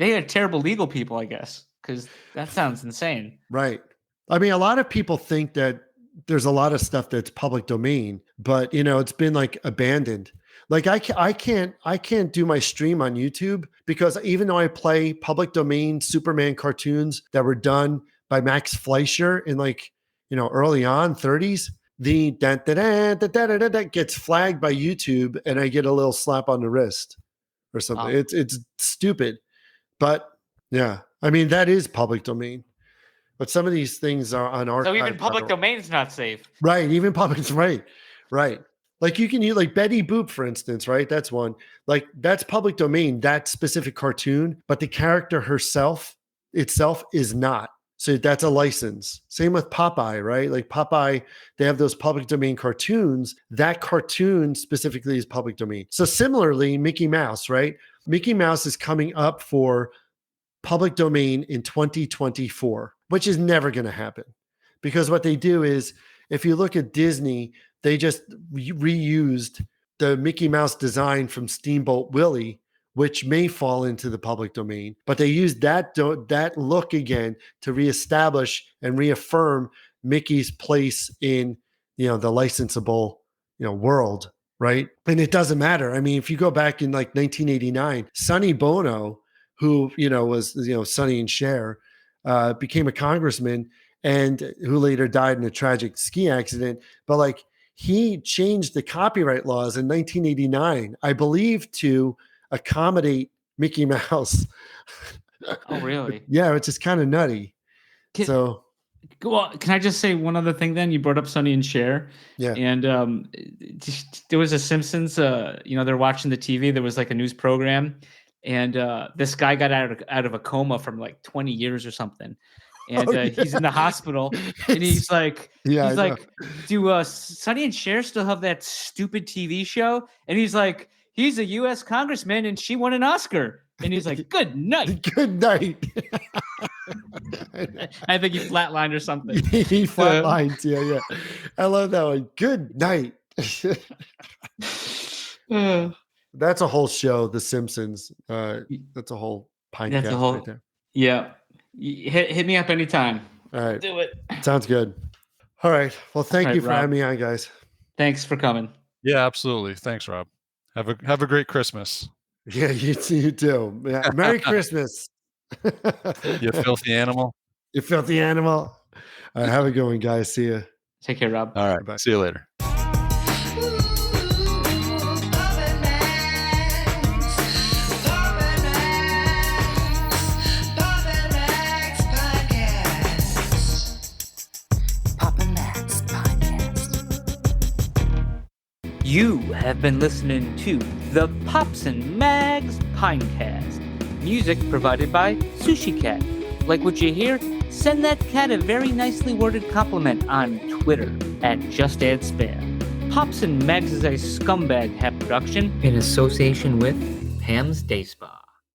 are terrible legal people, I guess, because that sounds insane. Right. I mean, a lot of people think that there's a lot of stuff that's public domain, but it's been like abandoned. Like I can't do my stream on YouTube because even though I play public domain Superman cartoons that were done by Max Fleischer in like, early on 30s, the that gets flagged by YouTube and I get a little slap on the wrist or something. It's stupid. But yeah, I mean, that is public domain. But some of these things are on archive. So even public domain is not safe. Right. Even public. Right. Like you can use like Betty Boop, for instance, right? That's one. Like that's public domain, that specific cartoon, but the character itself is not. So that's a license. Same with Popeye, right? Like Popeye, they have those public domain cartoons. That cartoon specifically is public domain. So similarly, Mickey Mouse, right? Mickey Mouse is coming up for public domain in 2024, which is never going to happen. Because what they do is, if you look at Disney, they just reused the Mickey Mouse design from Steamboat Willie, which may fall into the public domain, but they used that look again to reestablish and reaffirm Mickey's place in the licensable world, right? And it doesn't matter. I mean, if you go back in like 1989, Sonny Bono, who was Sonny and Cher, became a congressman and who later died in a tragic ski accident. But like he changed the copyright laws in 1989, I believe, to accommodate Mickey Mouse. Oh, really? Yeah, which is kind of nutty. Well, can I just say one other thing then? You brought up Sonny and Cher. Yeah. And there was a Simpsons, they're watching the TV. There was like a news program. And this guy got out of a coma from like 20 years or something. And he's in the hospital. And he's like, do Sonny and Cher still have that stupid TV show? And he's like, he's a U.S. congressman and she won an Oscar. And he's like, good night. Good night. I think he flatlined or something. He flatlined. Yeah. I love that one. Good night. That's a whole show, The Simpsons. That's a whole podcast right there. Yeah. Hit me up anytime. All right. Do it. Sounds good. All right. Well, thank you for having me on, guys. Thanks for coming. Yeah, absolutely. Thanks, Rob. Have a great Christmas. Yeah, you too. Yeah. Merry Christmas. You filthy animal. You filthy animal. All right, have a good one, guys. See you. Take care, Rob. All right. Bye. See you later. You have been listening to the Pops and Mags Pinecast. Music provided by Sushi Cat. Like what you hear? Send that cat a very nicely worded compliment on Twitter at JustAddSpam. Pops and Mags is a Scumbag Hat production in association with Pam's Day Spa.